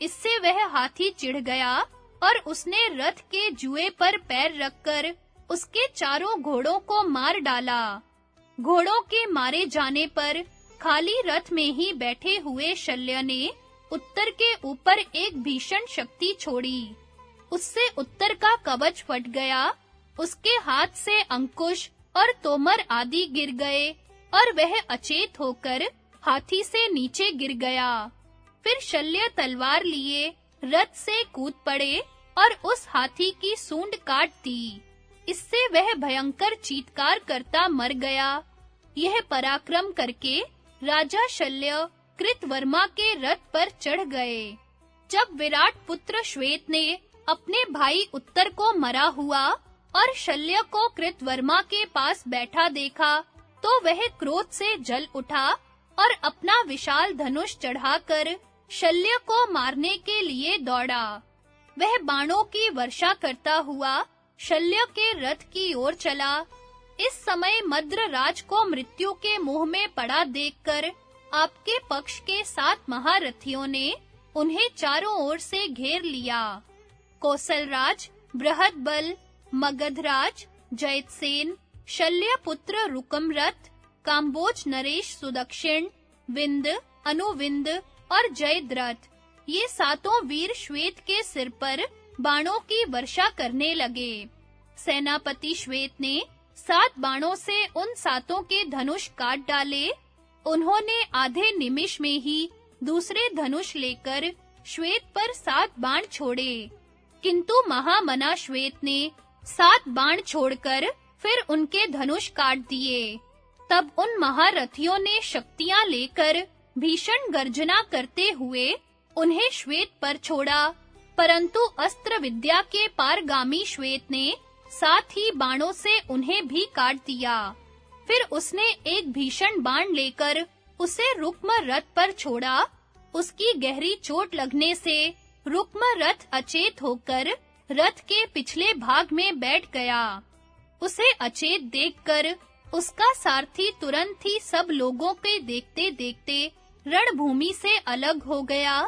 इससे वह हाथी चिढ़ गया और उसने रथ के जुए पर पैर रखकर उसके चारों घोड़ों को मार डाला। घोड़ों के मारे जाने पर खाली रथ में ही बैठे हुए शल्य ने उत्तर के ऊपर एक भीषण शक्ति छोड़ी। उससे उत्तर का कवच फट गया, उसके हाथ से अंकुश और तोमर आदि गिर गए और वह अचेत होकर हाथी से नीचे गिर गया। फिर शल्य तलवार लिए रथ से कूद पड़े और उस हाथी की सूंड काट दी। इससे वह भयंकर चीत्कार करता मर गया। यह पराक्रम करके राजा शल्य कृतवर्मा के रथ पर चढ़ गए। जब विराट पुत्र श्वेत ने अपने भाई उत्तर को मरा हुआ और शल्य को कृतवर्मा के पास बैठा देखा, तो वह क्रोध से जल उठा और अपना विशाल धनुष चढ़ाकर शल्य को मारने के लिए दौड़ा। वह बाणों की वर्षा करता हुआ शल्य के रथ की ओर चला। इस समय मद्रराज को मृत्यु के मुंह में पड़ा देखकर आपके पक्ष के 7 महारथियों ने उन्हें चारों ओर से घेर लिया। कौशलराज, बृहदबल, मगधराज, जयसेन, शल्य पुत्र रुकमरथ, काम्बोज नरेश सुदक्षिण, विंद, अनुविंद और जयद्रथ, ये 7 वीर श्वेत के सिर पर बाणों की वर्षा करने लगे। सेनापति श्वेत ने 7 बाणों से उन 7 के धनुष काट डाले। उन्होंने आधे निमिष में ही दूसरे धनुष लेकर श्वेत पर 7 बाण छोड़े, किंतु महामना श्वेत ने 7 बाण छोड़कर फिर उनके धनुष काट दिए। तब उन महारथियों ने शक्तियां लेकर भीषण गर्जना करते हुए उन्हें श्वेत पर छोड़ा, परंतु अस्त्र विद्या के पारगामी श्वेत ने 7 ही बाणों से उन्हें भी काट दिया। फिर उसने एक भीषण बाण लेकर उसे रुक्म रथ पर छोड़ा। उसकी गहरी चोट लगने से रुक्म रथ अचेत होकर रथ के पिछले भाग में बैठ गया। उसे अचेत देखकर उसका सारथी तुरंत ही सब लोगों के देखते-देखते रणभूमि से अलग हो गया।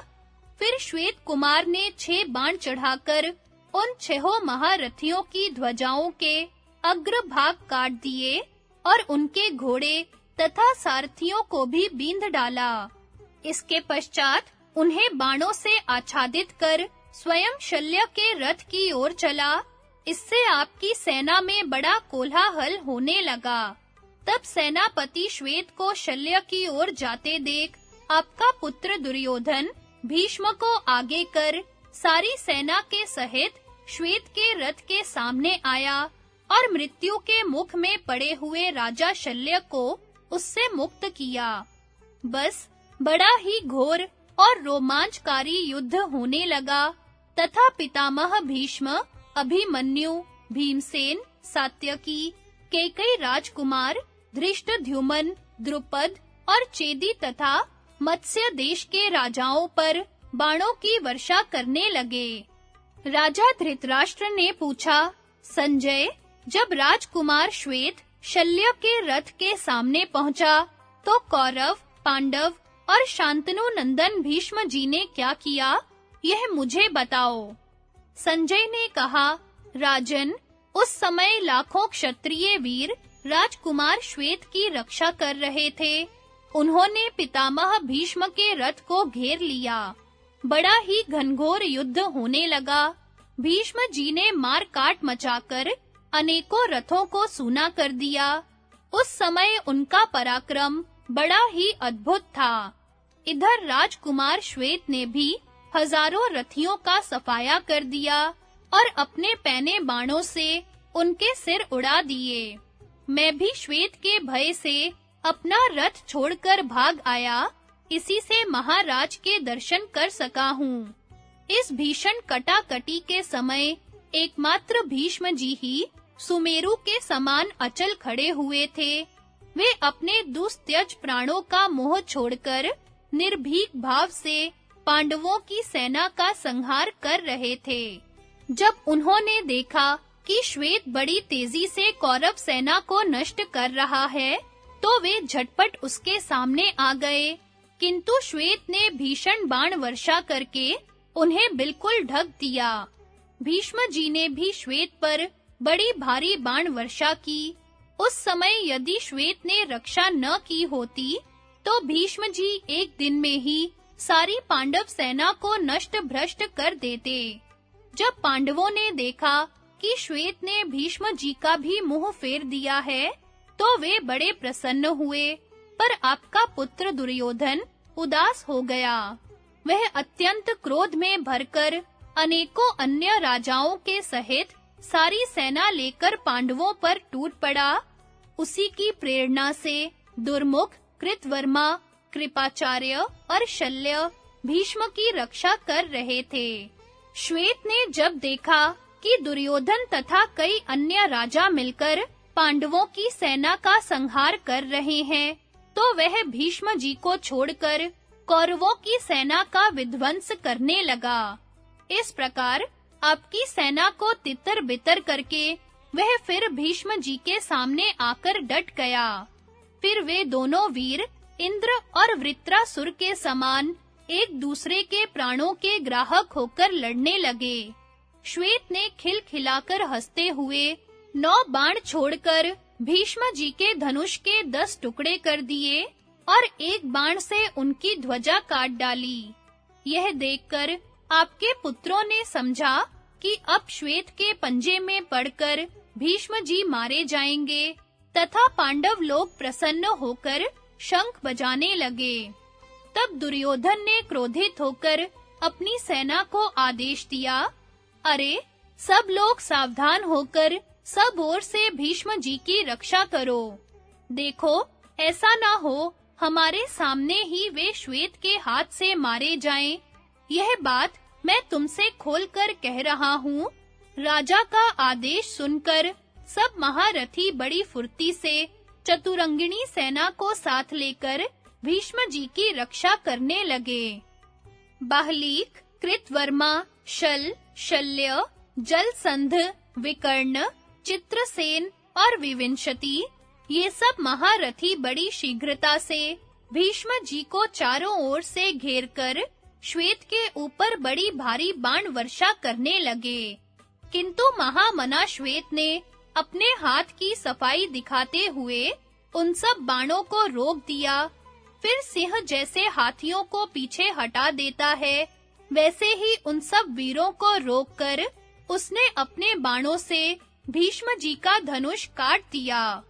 फिर श्वेत कुमार ने 6 बाण चढ़ाकर उन 6 महारथियों की ध्वजाओं के अग्रभाग काट दिए और उनके घोड़े तथा सारथियों को भी बींध डाला। इसके पश्चात उन्हें बाणों से आच्छादित कर स्वयं शल्य के रथ की ओर चला इससे आपकी सेना में बड़ा कोलाहल होने लगा। तब सेनापति श्वेत को शल्य की ओर जाते देख आपका पुत्र दुर्योधन भीष्म को आगे कर सारी सेना के सहित श्वेत के रथ के सामने आया और मृत्यु के मुख में पड़े हुए राजा शल्य को उससे मुक्त किया। बस बड़ा ही घोर और रोमांचकारी युद्ध होने लगा तथा पितामह भीष्म, अभिमन्यु, भीमसेन, सात्यकी, कैकेयी राजकुमार, धृष्टद्युम्न, द्रुपद और चेदी तथा मत्स्य देश के राजाओं पर बाणों की वर्षा करने लगे। राजा धृतराष्ट्र ने पूछा, संजय, जब राजकुमार श्वेत शल्य के रथ के सामने पहुंचा, तो कौरव, पांडव और शांतनु नंदन भीष्म जी ने क्या किया, यह मुझे बताओ। संजय ने कहा, राजन, उस समय लाखों क्षत्रिय वीर राजकुमार श्वेत की रक्षा कर रहे थे। उन्होंने पितामह भीष्म के रथ को घेर लिया। बड़ा ही घनघोर युद्ध होने लगा। भीष्म जी ने मार काट मचाकर अनेकों रथों को सूना कर दिया। उस समय उनका पराक्रम बड़ा ही अद्भुत था। इधर राजकुमार श्वेत ने भी हजारों रथियों का सफाया कर दिया और अपने पैने बाणों से उनके सिर उड़ा दिए। मैं भी श्वेत के भय से अपना रथ छोड़कर भाग आया, इसी से महाराज के दर्शन कर सका हूँ। इस भीषण कटाकटी के समय एकमात्र भीष्म जी ही सुमेरु के समान अचल खड़े हुए थे। वे अपने दुस्त्यज प्राणों का मोह छोड़कर निर्भीक भाव से पांडवों की सेना का संहार कर रहे थे। जब उन्होंने देखा कि श्वेत बड़ी तेजी से कौरव सेना को नष्ट कर रहा है, तो वे झटपट उसके सामने आ गए। किंतु श्वेत ने भीषण बाण वर्षा करके उन्हें बिल्कुल ढक दिया। भीष्म जी ने भी श्वेत पर बड़ी भारी बाण वर्षा की। उस समय यदि श्वेत ने रक्षा न की होती, तो भीष्म जी एक दिन में ही सारी पांडव सेना को नष्ट भ्रष्ट कर देते। जब पांडवों ने देखा कि श्वेत ने भीष्म जी का भी मुंह फेर दिया है, तो वे बड़े प्रसन्न हुए। पर आपका पुत्र दुर्योधन उदास हो गया। वह अत्यंत क्रोध में भरकर अनेकों अन्य राजाओं के सहित सारी सेना लेकर पांडवों पर टूट पड़ा। उसी की प्रेरणा से दुर्मुख, कृतवर्मा, कृपाचार्य और शल्य भीष्म की रक्षा कर रहे थे। श्वेत ने जब देखा कि दुर्योधन तथा कई अन्य राजा मिलकर पांडवों की सेना का संहार कर रहे हैं, तो वह भीष्म जी को छोड़कर कौरवों की सेना का विध्वंस करने लगा। इस प्रकार आपकी सेना को तितर-बितर करके वह फिर भीष्म जी के सामने आकर डट गया। फिर वे दोनों वीर इंद्र और वृत्रासुर के समान एक दूसरे के प्राणों के ग्राहक होकर लड़ने लगे। श्वेत ने खिलखिलाकर हंसते हुए 9 बाण छोड़कर भीष्म जी के धनुष के 10 टुकड़े कर दिए और एक बाण से उनकी ध्वजा काट डाली। यह देखकर आपके पुत्रों ने समझा कि अब श्वेत के पंजे में पड़कर भीष्म जी मारे जाएंगे तथा पांडव लोग प्रसन्न होकर शंख बजाने लगे। तब दुर्योधन ने क्रोधित होकर अपनी सेना को आदेश दिया, अरे, सब लोग सावधान होकर सब ओर से भीष्म जी की रक्षा करो। देखो, ऐसा ना हो हमारे सामने ही वे श्वेत के हाथ से मारे जाएं। यह बात मैं तुमसे खोलकर कह रहा हूँ। राजा का आदेश सुनकर सब महारथी बड़ी फुर्ती से चतुरंगिणी सेना को साथ लेकर भीष्म जी की रक्षा करने लगे। बाहलीक, कृतवर्मा, शल, शल्य, जलसंध, विकर्ण, चित्रसेन और विविंशति, ये सब महारथी बड़ी शीघ्रता से भीष्म जी को चारों ओर से घेरकर श्वेत के ऊपर बड़ी भारी बाण वर्षा करने लगे। किंतु महामना श्वेत ने अपने हाथ की सफाई दिखाते हुए उन सब बाणों को रोक दिया। फिर सिंह जैसे हाथियों को पीछे हटा देता है, वैसे ही उन सब वीरों को रोककर उसने अपने बाणों से भीष्म जी का धनुष काट दिया।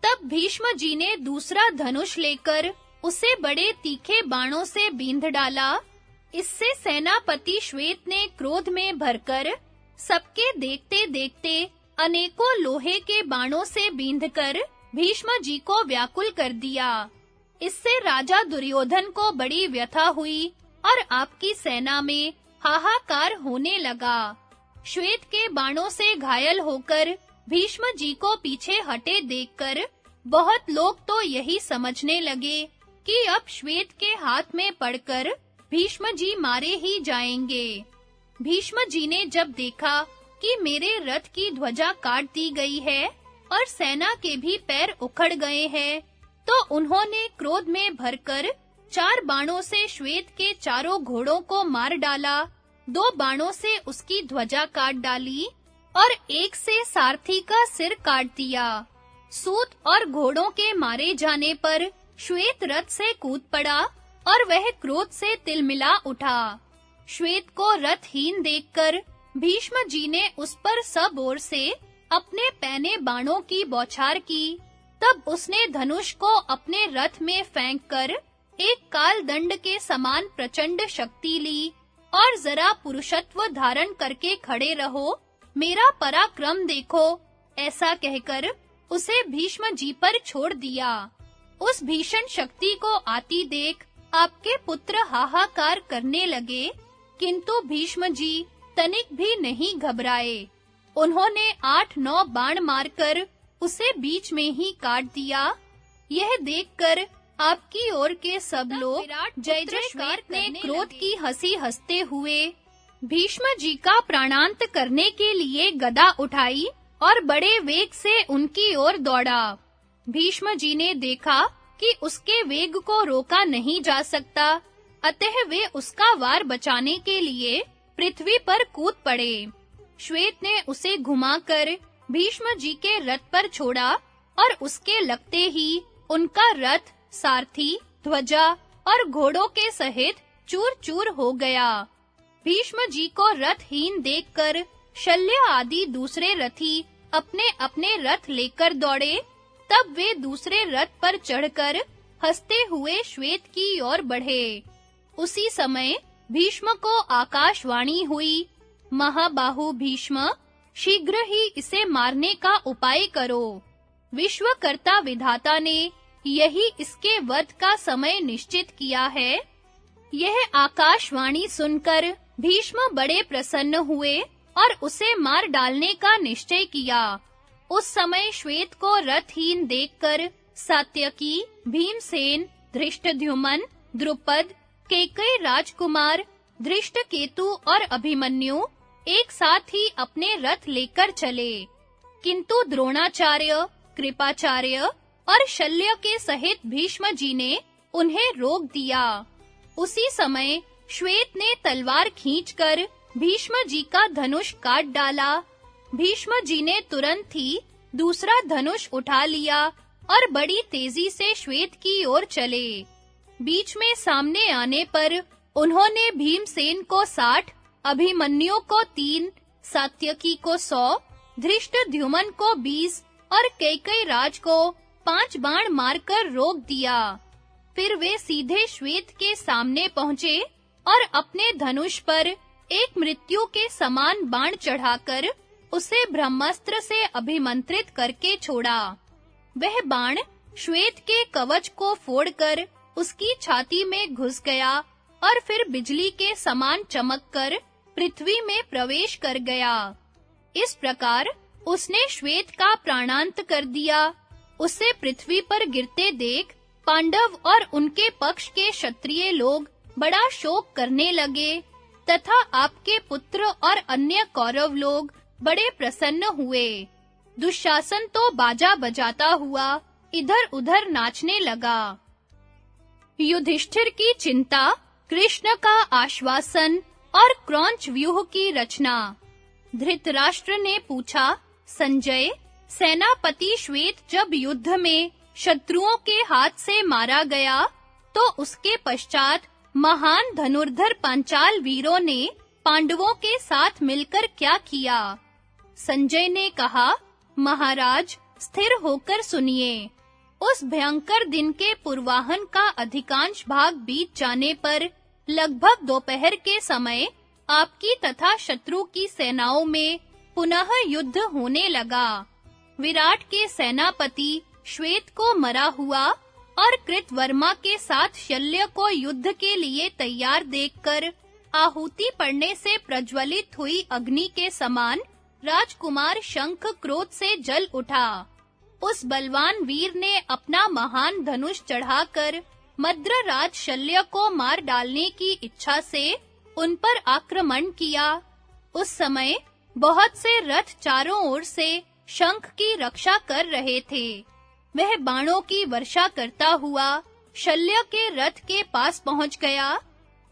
तब भीष्म जी ने दूसरा धनुष लेकर उसे बड़े तीखे बाणों से बींध डाला। इससे सेनापति श्वेत ने क्रोध में भरकर सबके देखते-देखते अनेकों लोहे के बाणों से बींधकर भीष्म जी को व्याकुल कर दिया। इससे राजा दुर्योधन को बड़ी व्यथा हुई और आपकी सेना में हाहाकार होने लगा। श्वेत के बाणों से घायल होकर भीष्म जी को पीछे हटे देखकर बहुत लोग तो यही समझने लगे कि अब श्वेत के हाथ में पड़कर भीष्म जी मारे ही जाएंगे। भीष्म जी ने जब देखा कि मेरे रथ की ध्वजा काट दी गई है और सेना के भी पैर उखड़ गए हैं, तो उन्होंने क्रोध में भरकर 4 बाणों से श्वेत के चारों घोड़ों को मार डाला, 2 बाणों से उसकी ध्वजा काट डाली और एक से सारथी का सिर काट दिया। सूत और घोड़ों के मारे जाने पर श्वेत रथ से कूद पड़ा और वह क्रोध से तिलमिला उठा। श्वेत को रथहीन देखकर भीष्म जी ने उस पर सब ओर से अपने पैने बाणों की बौछार की। तब उसने धनुष को अपने रथ में फेंककर एक काल दंड के समान प्रचंड शक्ति ली और जरा पुरुषत्व धारण करके खड़े रहो, मेरा पराक्रम देखो, ऐसा कहकर उसे भीष्म जी पर छोड़ दिया। उस भीषण शक्ति को आती देख आपके पुत्र हाहाकार करने लगे, किंतु भीष्म जी तनिक भी नहीं घबराए। उन्होंने 8-9 बाण मारकर उसे बीच में ही काट दिया। यह देखकर आपकी ओर के सब लोग जय जयकार ने क्रोध की हंसी हंसते हुए भीष्म जी का प्राणांत करने के लिए गदा उठाई और बड़े वेग से उनकी ओर दौड़ा। भीष्म जी ने देखा कि उसके वेग को रोका नहीं जा सकता, अतः वे उसका वार बचाने के लिए पृथ्वी पर कूद पड़े। श्वेत ने उसे घुमाकर भीष्म जी के रथ पर छोड़ा और उसके लगते ही उनका रथ, सारथी, ध्वजा और घोड़ों के सहित चूर-चूर हो गया। भीष्म जी को रथहीन देखकर शल्य आदि दूसरे रथी अपने-अपने रथ लेकर दौड़े। तब वे दूसरे रथ पर चढ़कर हंसते हुए श्वेत की ओर बढ़े। उसी समय भीष्म को आकाशवाणी हुई, महाबाहु भीष्म, शीघ्र ही इसे मारने का उपाय करो। विश्वकर्ता विधाता ने यही इसके वध का समय निश्चित किया है। यह आकाशवाणी सुनकर भीष्म बड़े प्रसन्न हुए और उसे मार डालने का निश्चय किया। उस समय श्वेत को रथहीन देखकर सात्यकी, भीमसेन, धृष्टद्युम्न, द्रुपद, कैकेयी राजकुमार, धृष्टकेतु और अभिमन्यु एक साथ ही अपने रथ लेकर चले, किंतु द्रोणाचार्य, कृपाचार्य और शल्य के सहित भीष्म जी ने उन्हें रोक दिया। उसी समय श्वेत ने तलवार खींचकर भीष्म जी का धनुष काट डाला। भीष्म जी ने तुरंत ही दूसरा धनुष उठा लिया और बड़ी तेजी से श्वेत की ओर चले। बीच में सामने आने पर उन्होंने भीमसेन को 60, अभिमन्यु को 3, सात्यकी को 100, धृष्टद्युम्न को 20 और कैकेयी राज को 5 बाण मारकर रोक दिया। फिर वे सीधे श्वेत के सामने पहुंचे और अपने धनुष पर एक मृत्यु के समान बाण चढ़ाकर उसे ब्रह्मास्त्र से अभिमंत्रित करके छोड़ा। वह बाण श्वेत के कवच को फोड़कर उसकी छाती में घुस गया और फिर बिजली के समान चमककर पृथ्वी में प्रवेश कर गया। इस प्रकार उसने श्वेत का प्राणांत कर दिया। उसे पृथ्वी पर गिरते देख पांडव और उनके पक्ष के क्षत्रिय लोग बड़ा शोक करने लगे तथा आपके पुत्र और अन्य कौरव लोग बड़े प्रसन्न हुए। दुशासन तो बाजा बजाता हुआ इधर-उधर नाचने लगा। युधिष्ठिर की चिंता, कृष्ण का आश्वासन और क्रौंच व्यूह की रचना। धृतराष्ट्र ने पूछा, संजय, सेनापति श्वेत जब युद्ध में शत्रुओं के हाथ से मारा गया, तो उसके पश्चात महान धनुर्धर पांचाल वीरों ने पांडवों के साथ मिलकर क्या किया? संजय ने कहा, महाराज, स्थिर होकर सुनिए। उस भयंकर दिन के पूर्वाह्न का अधिकांश भाग बीत जाने पर लगभग दोपहर के समय आपकी तथा शत्रु की सेनाओं में पुनः युद्ध होने लगा। विराट के सेनापति श्वेत को मरा हुआ और कृतवर्मा के साथ शल्य को युद्ध के लिए तैयार देखकर आहुति पड़ने से प्रज्वलित हुई अग्नि के समान राजकुमार शंख क्रोध से जल उठा। उस बलवान वीर ने अपना महान धनुष चढ़ाकर मद्रराज शल्य को मार डालने की इच्छा से उन पर आक्रमण किया। उस समय बहुत से रथ चारों ओर से शंख की रक्षा कर रहे थे। वह बाणों की वर्षा करता हुआ शल्य के रथ के पास पहुंच गया।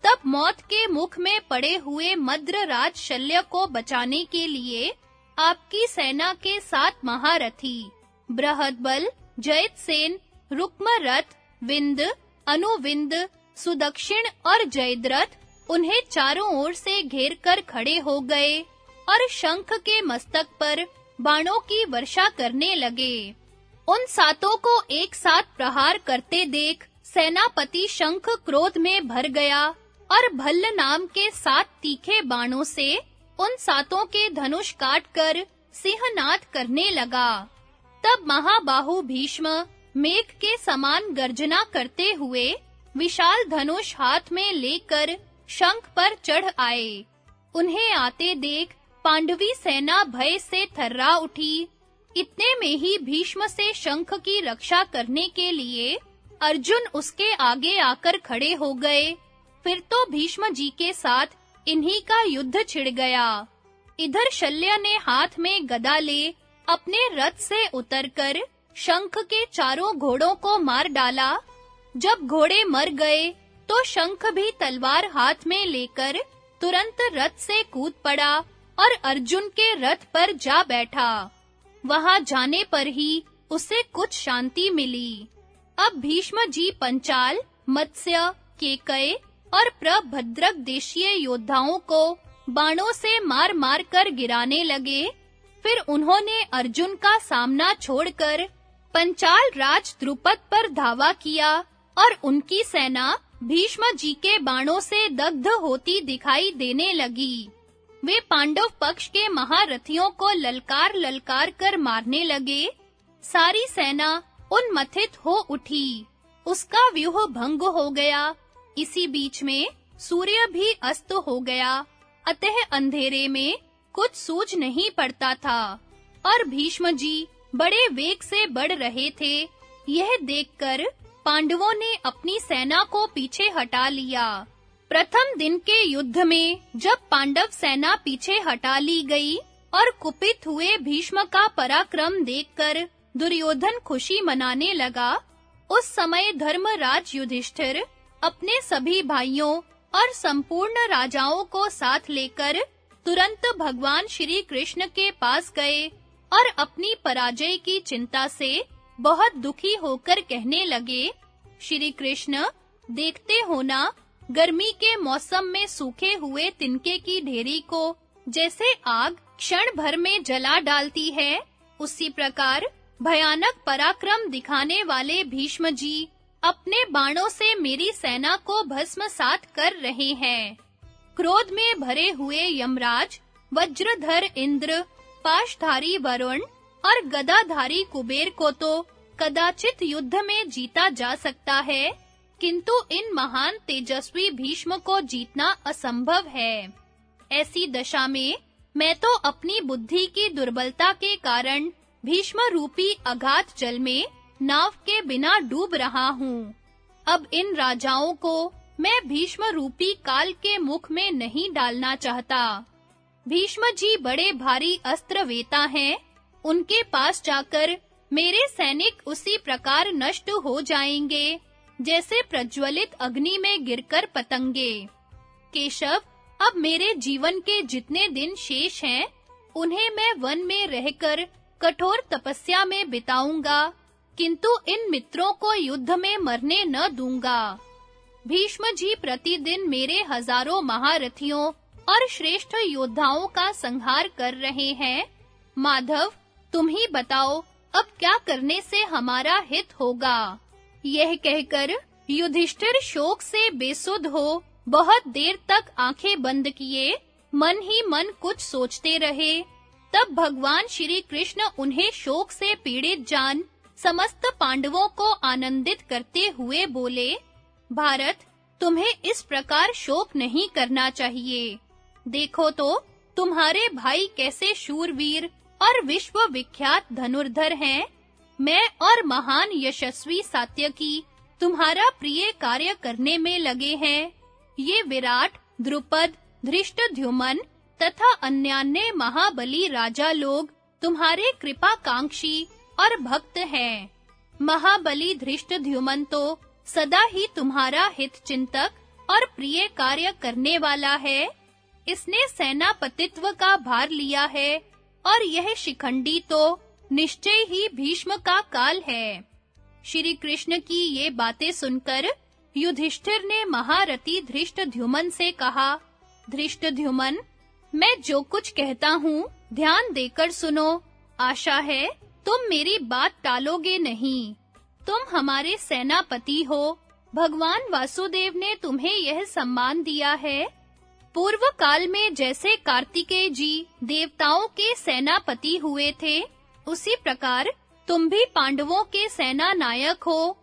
तब मौत के मुख में पड़े हुए मद्रराज शल्य को बचाने के लिए आपकी सेना के 7 महारथी बृहद्बल, जयद्रथ, रुक्मरथ, विंद, अनुविंद, सुदक्षिण और जयद्रथ उन्हें चारों ओर से घेर कर खड़े हो गए और शंख के मस्तक पर बाणों की वर्षा करने लगे। उन 7 को एक साथ प्रहार करते देख सेनापति शंख क्रोध में भर गया और भल्ल नाम के 7 तीखे बाणों से उन 7 के धनुष काटकर सिंहनाद करने लगा। तब महाबाहु भीष्म मेघ के समान गर्जना करते हुए विशाल धनुष हाथ में लेकर शंख पर चढ़ आए। उन्हें आते देख पांडवी सेना भय से थर्रा उठी। इतने में ही भीष्म से शंख की रक्षा करने के लिए अर्जुन उसके आगे आकर खड़े हो गए। फिर तो भीष्म जी के साथ इन्हीं का युद्ध छिड़ गया। इधर शल्य ने हाथ में गदा ले अपने रथ से उतरकर शंख के चारों घोड़ों को मार डाला। जब घोड़े मर गए तो शंख भी तलवार हाथ में लेकर तुरंत रथ से कूद पड़ा और अर्जुन के रथ पर जा बैठा। वहां जाने पर ही उसे कुछ शांति मिली। अब भीष्म जी पंचाल, मत्स्य, केकय और प्रभद्रक देशीय योद्धाओं को बाणों से मार-मार कर गिराने लगे। फिर उन्होंने अर्जुन का सामना छोड़कर पंचाल राज द्रुपद पर धावा किया और उनकी सेना भीष्म जी के बाणों से दग्ध होती दिखाई देने लगी। वे पांडव पक्ष के महारथियों को ललकार कर मारने लगे। सारी सेना उन्मथित हो उठी। उसका व्यूह भंग हो गया। इसी बीच में सूर्य भी अस्त हो गया। अतः अंधेरे में कुछ सूझ नहीं पड़ता था और भीष्म जी बड़े वेग से बढ़ रहे थे। यह देखकर पांडवों ने अपनी सेना को पीछे हटा लिया। प्रथम दिन के युद्ध में जब पांडव सेना पीछे हटा ली गई और कुपित हुए भीष्म का पराक्रम देखकर दुर्योधन खुशी मनाने लगा, उस समय धर्मराज युधिष्ठिर अपने सभी भाइयों और संपूर्ण राजाओं को साथ लेकर तुरंत भगवान श्री कृष्ण के पास गए और अपनी पराजय की चिंता से बहुत दुखी होकर कहने लगे, श्री कृष्ण, देखते हो ना, गर्मी के मौसम में सूखे हुए तिनके की ढेरी को जैसे आग क्षण भर में जला डालती है, उसी प्रकार भयानक पराक्रम दिखाने वाले भीष्म जी अपने बाणों से मेरी सेना को भस्मसात कर रहे हैं। क्रोध में भरे हुए यमराज, वज्रधर इंद्र, पाशधारी वरुण और गदाधारी कुबेर को तो कदाचित युद्ध में जीता जा सकता है, किंतु इन महान तेजस्वी भीष्म को जीतना असंभव है। ऐसी दशा में मैं तो अपनी बुद्धि की दुर्बलता के कारण भीष्म रूपी अगाध जल में नाव के बिना डूब रहा हूँ। अब इन राजाओं को मैं भीष्म रूपी काल के मुख में नहीं डालना चाहता। भीष्म जी बड़े भारी अस्त्र वेता हैं, उनके पास जाकर मेरे सैनिक उसी प्रकार नष्ट हो जाएंगे जैसे प्रज्वलित अग्नि में गिरकर पतंगे। केशव, अब मेरे जीवन के जितने दिन शेष हैं, उन्हें मैं वन में रहकर कठोर तपस्या में बिताऊंगा, किंतु इन मित्रों को युद्ध में मरने न दूंगा। भीष्म जी प्रतिदिन मेरे हजारों महारथियों और श्रेष्ठ योद्धाओं का संहार कर रहे हैं। माधव, तुम ही बताओ, अब क्या करने से हमारा हित होगा? यह कहकर युधिष्ठिर शोक से बेसुध हो बहुत देर तक आंखें बंद किए मन ही मन कुछ सोचते रहे। तब भगवान श्री कृष्ण उन्हें शोक से पीड़ित जान समस्त पांडवों को आनंदित करते हुए बोले, भारत, तुम्हें इस प्रकार शोक नहीं करना चाहिए। देखो तो तुम्हारे भाई कैसे शूरवीर और विश्व विख्यात धनुर्धर हैं। मैं और महान यशस्वी सात्यकी तुम्हारा प्रिय कार्य करने में लगे हैं। ये विराट, द्रुपद, धृष्टद्युम्न तथा अन्यान्य महाबली राजा लोग तुम्हारे कृपाकांक्षी और भक्त हैं। महाबली धृष्टद्युम्न तो सदा ही तुम्हारा हित चिंतक और प्रिय कार्य करने वाला है। इसने सेनापतित्व का भार लिया है और यह शिखंडी तो निश्चय ही भीष्म का काल है। श्री कृष्ण की ये बातें सुनकर युधिष्ठिर ने महारथी धृष्टद्युम्न से कहा, धृष्टद्युम्न, मैं जो कुछ कहता हूँ ध्यान देकर सुनो। आशा है तुम मेरी बात टालोगे नहीं। तुम हमारे सेनापति हो। भगवान वासुदेव ने तुम्हें यह सम्मान दिया है। पूर्व काल में जैसे कार्तिकेय जी देवताओं के सेनापति हुए थे, उसी प्रकार तुम भी पांडवों के सेना नायक हो।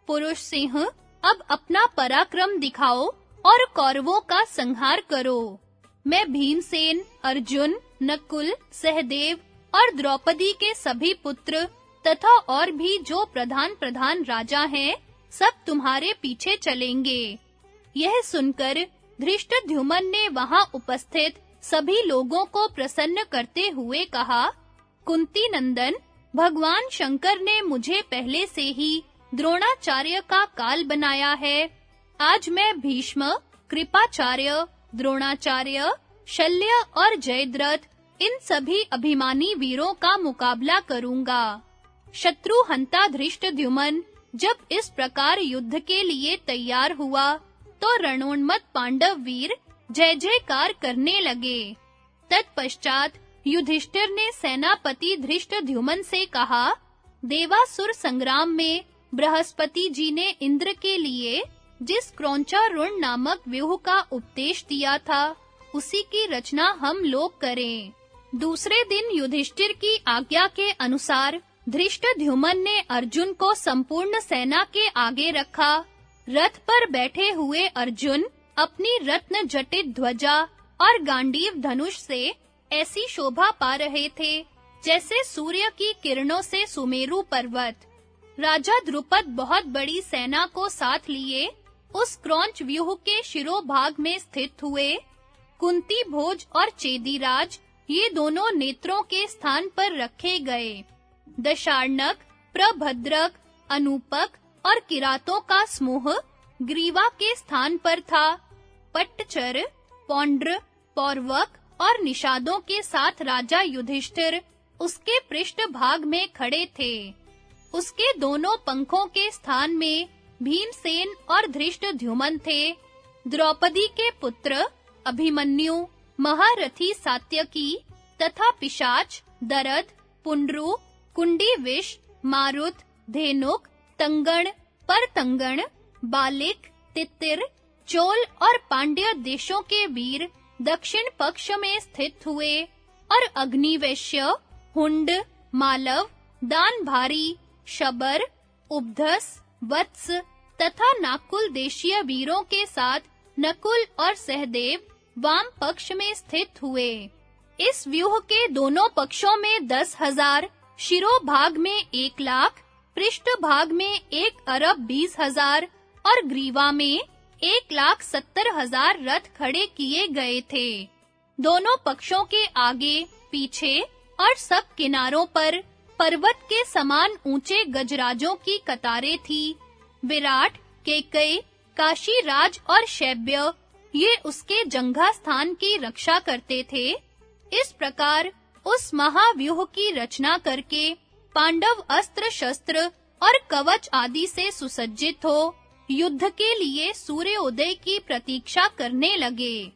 पुरुष सिंह, अब अपना पराक्रम दिखाओ और कौरवों का संहार करो। मैं भीमसेन, अर्जुन, नकुल, सहदेव और द्रौपदी के सभी पुत्र तथा और भी जो प्रधान राजा हैं, सब तुम्हारे पीछे चलेंगे। यह सुनकर धृष्टद्युम्न ने वहां उपस्थित सभी लोगों को प्रसन्न करते हुए कहा, कुंती नंदन, भगवान शंकर ने मुझे पहले से ही द्रोणाचार्य का काल बनाया है। आज मैं भीष्म, कृपाचार्य, द्रोणाचार्य, शल्य और जयद्रथ इन सभी अभिमानी वीरों का मुकाबला करूंगा। शत्रु हंता धृष्टद्युम्न जब इस प्रकार युद्ध के लिए तैयार हुआ, तो रणोन्मत्त पांडव वीर जय जयकार करने लगे। तत्पश्चात युधिष्ठिर ने सेनापति धृष्टद्युम्न से कहा, देवासुर संग्राम में बृहस्पति जी ने इंद्र के लिए जिस क्रौंचारुण नामक व्यूह का उपदेश दिया था, उसी की रचना हम लोग करें। दूसरे दिन युधिष्ठिर की आज्ञा के अनुसार धृष्टद्युम्न ने अर्जुन को संपूर्ण सेना के आगे रखा। रथ पर बैठे हुए अर्जुन अपनी रत्न जटित ध्वजा और गांडीव धनुष से ऐसी शोभा पा रहे थे, जैसे सूर्य की किरणों से सुमेरु पर्वत। राजा द्रुपद बहुत बड़ी सेना को साथ लिए उस क्रौंच व्यूह के शिरोभाग में स्थित हुए। कुंती भोज और चेदीराज ये दोनों नेत्रों के स्थान पर रखे गए। दशार्णक, प्रभद्रक, अनूपक और किरातों का समूह ग्रीवा के स्थान पर था। पट्टचर, पौंड्र, पौरवक और निषादों के साथ राजा युधिष्ठिर उसके पृष्ठ भाग में खड़े थे। उसके दोनों पंखों के स्थान में भीमसेन और धृष्टद्युम्न थे। द्रौपदी के पुत्र अभिमन्यु, महारथी सात्यकी तथा पिशाच, दरद, पुंड्रु, कुंडीविष, मारुत, धेनुक, तंगण, परतंगण, बालिक, तितिर, चोल और पांड्य देशों के वीर दक्षिण पक्ष में स्थित हुए और अग्निवेश्य, हुंड, मालव, दानभारी, शबर, उब्धस, वत्स तथा नाकुल देशीय वीरों के साथ नकुल और सहदेव वाम पक्ष में स्थित हुए। इस व्यूह के दोनों पक्षों में 10,000, शिरोभाग में 1,00,000, पृष्ठ भाग में 1,20,000 और ग्रीवा में 1,70,000 रथ खड़े किए गए थे। दोनों पक्षों के आगे, पीछे और सब किनारों पर पर्वत के समान ऊंचे गजराजों की कतारें थी। विराट, केकई, काशीराज और शैब्य ये उसके जंघा स्थान की रक्षा करते थे। इस प्रकार उस महाव्यूह की रचना करके पांडव अस्त्र शस्त्र और कवच आदि से सुसज्जित हो युद्ध के लिए सूर्योदय की प्रतीक्षा करने लगे।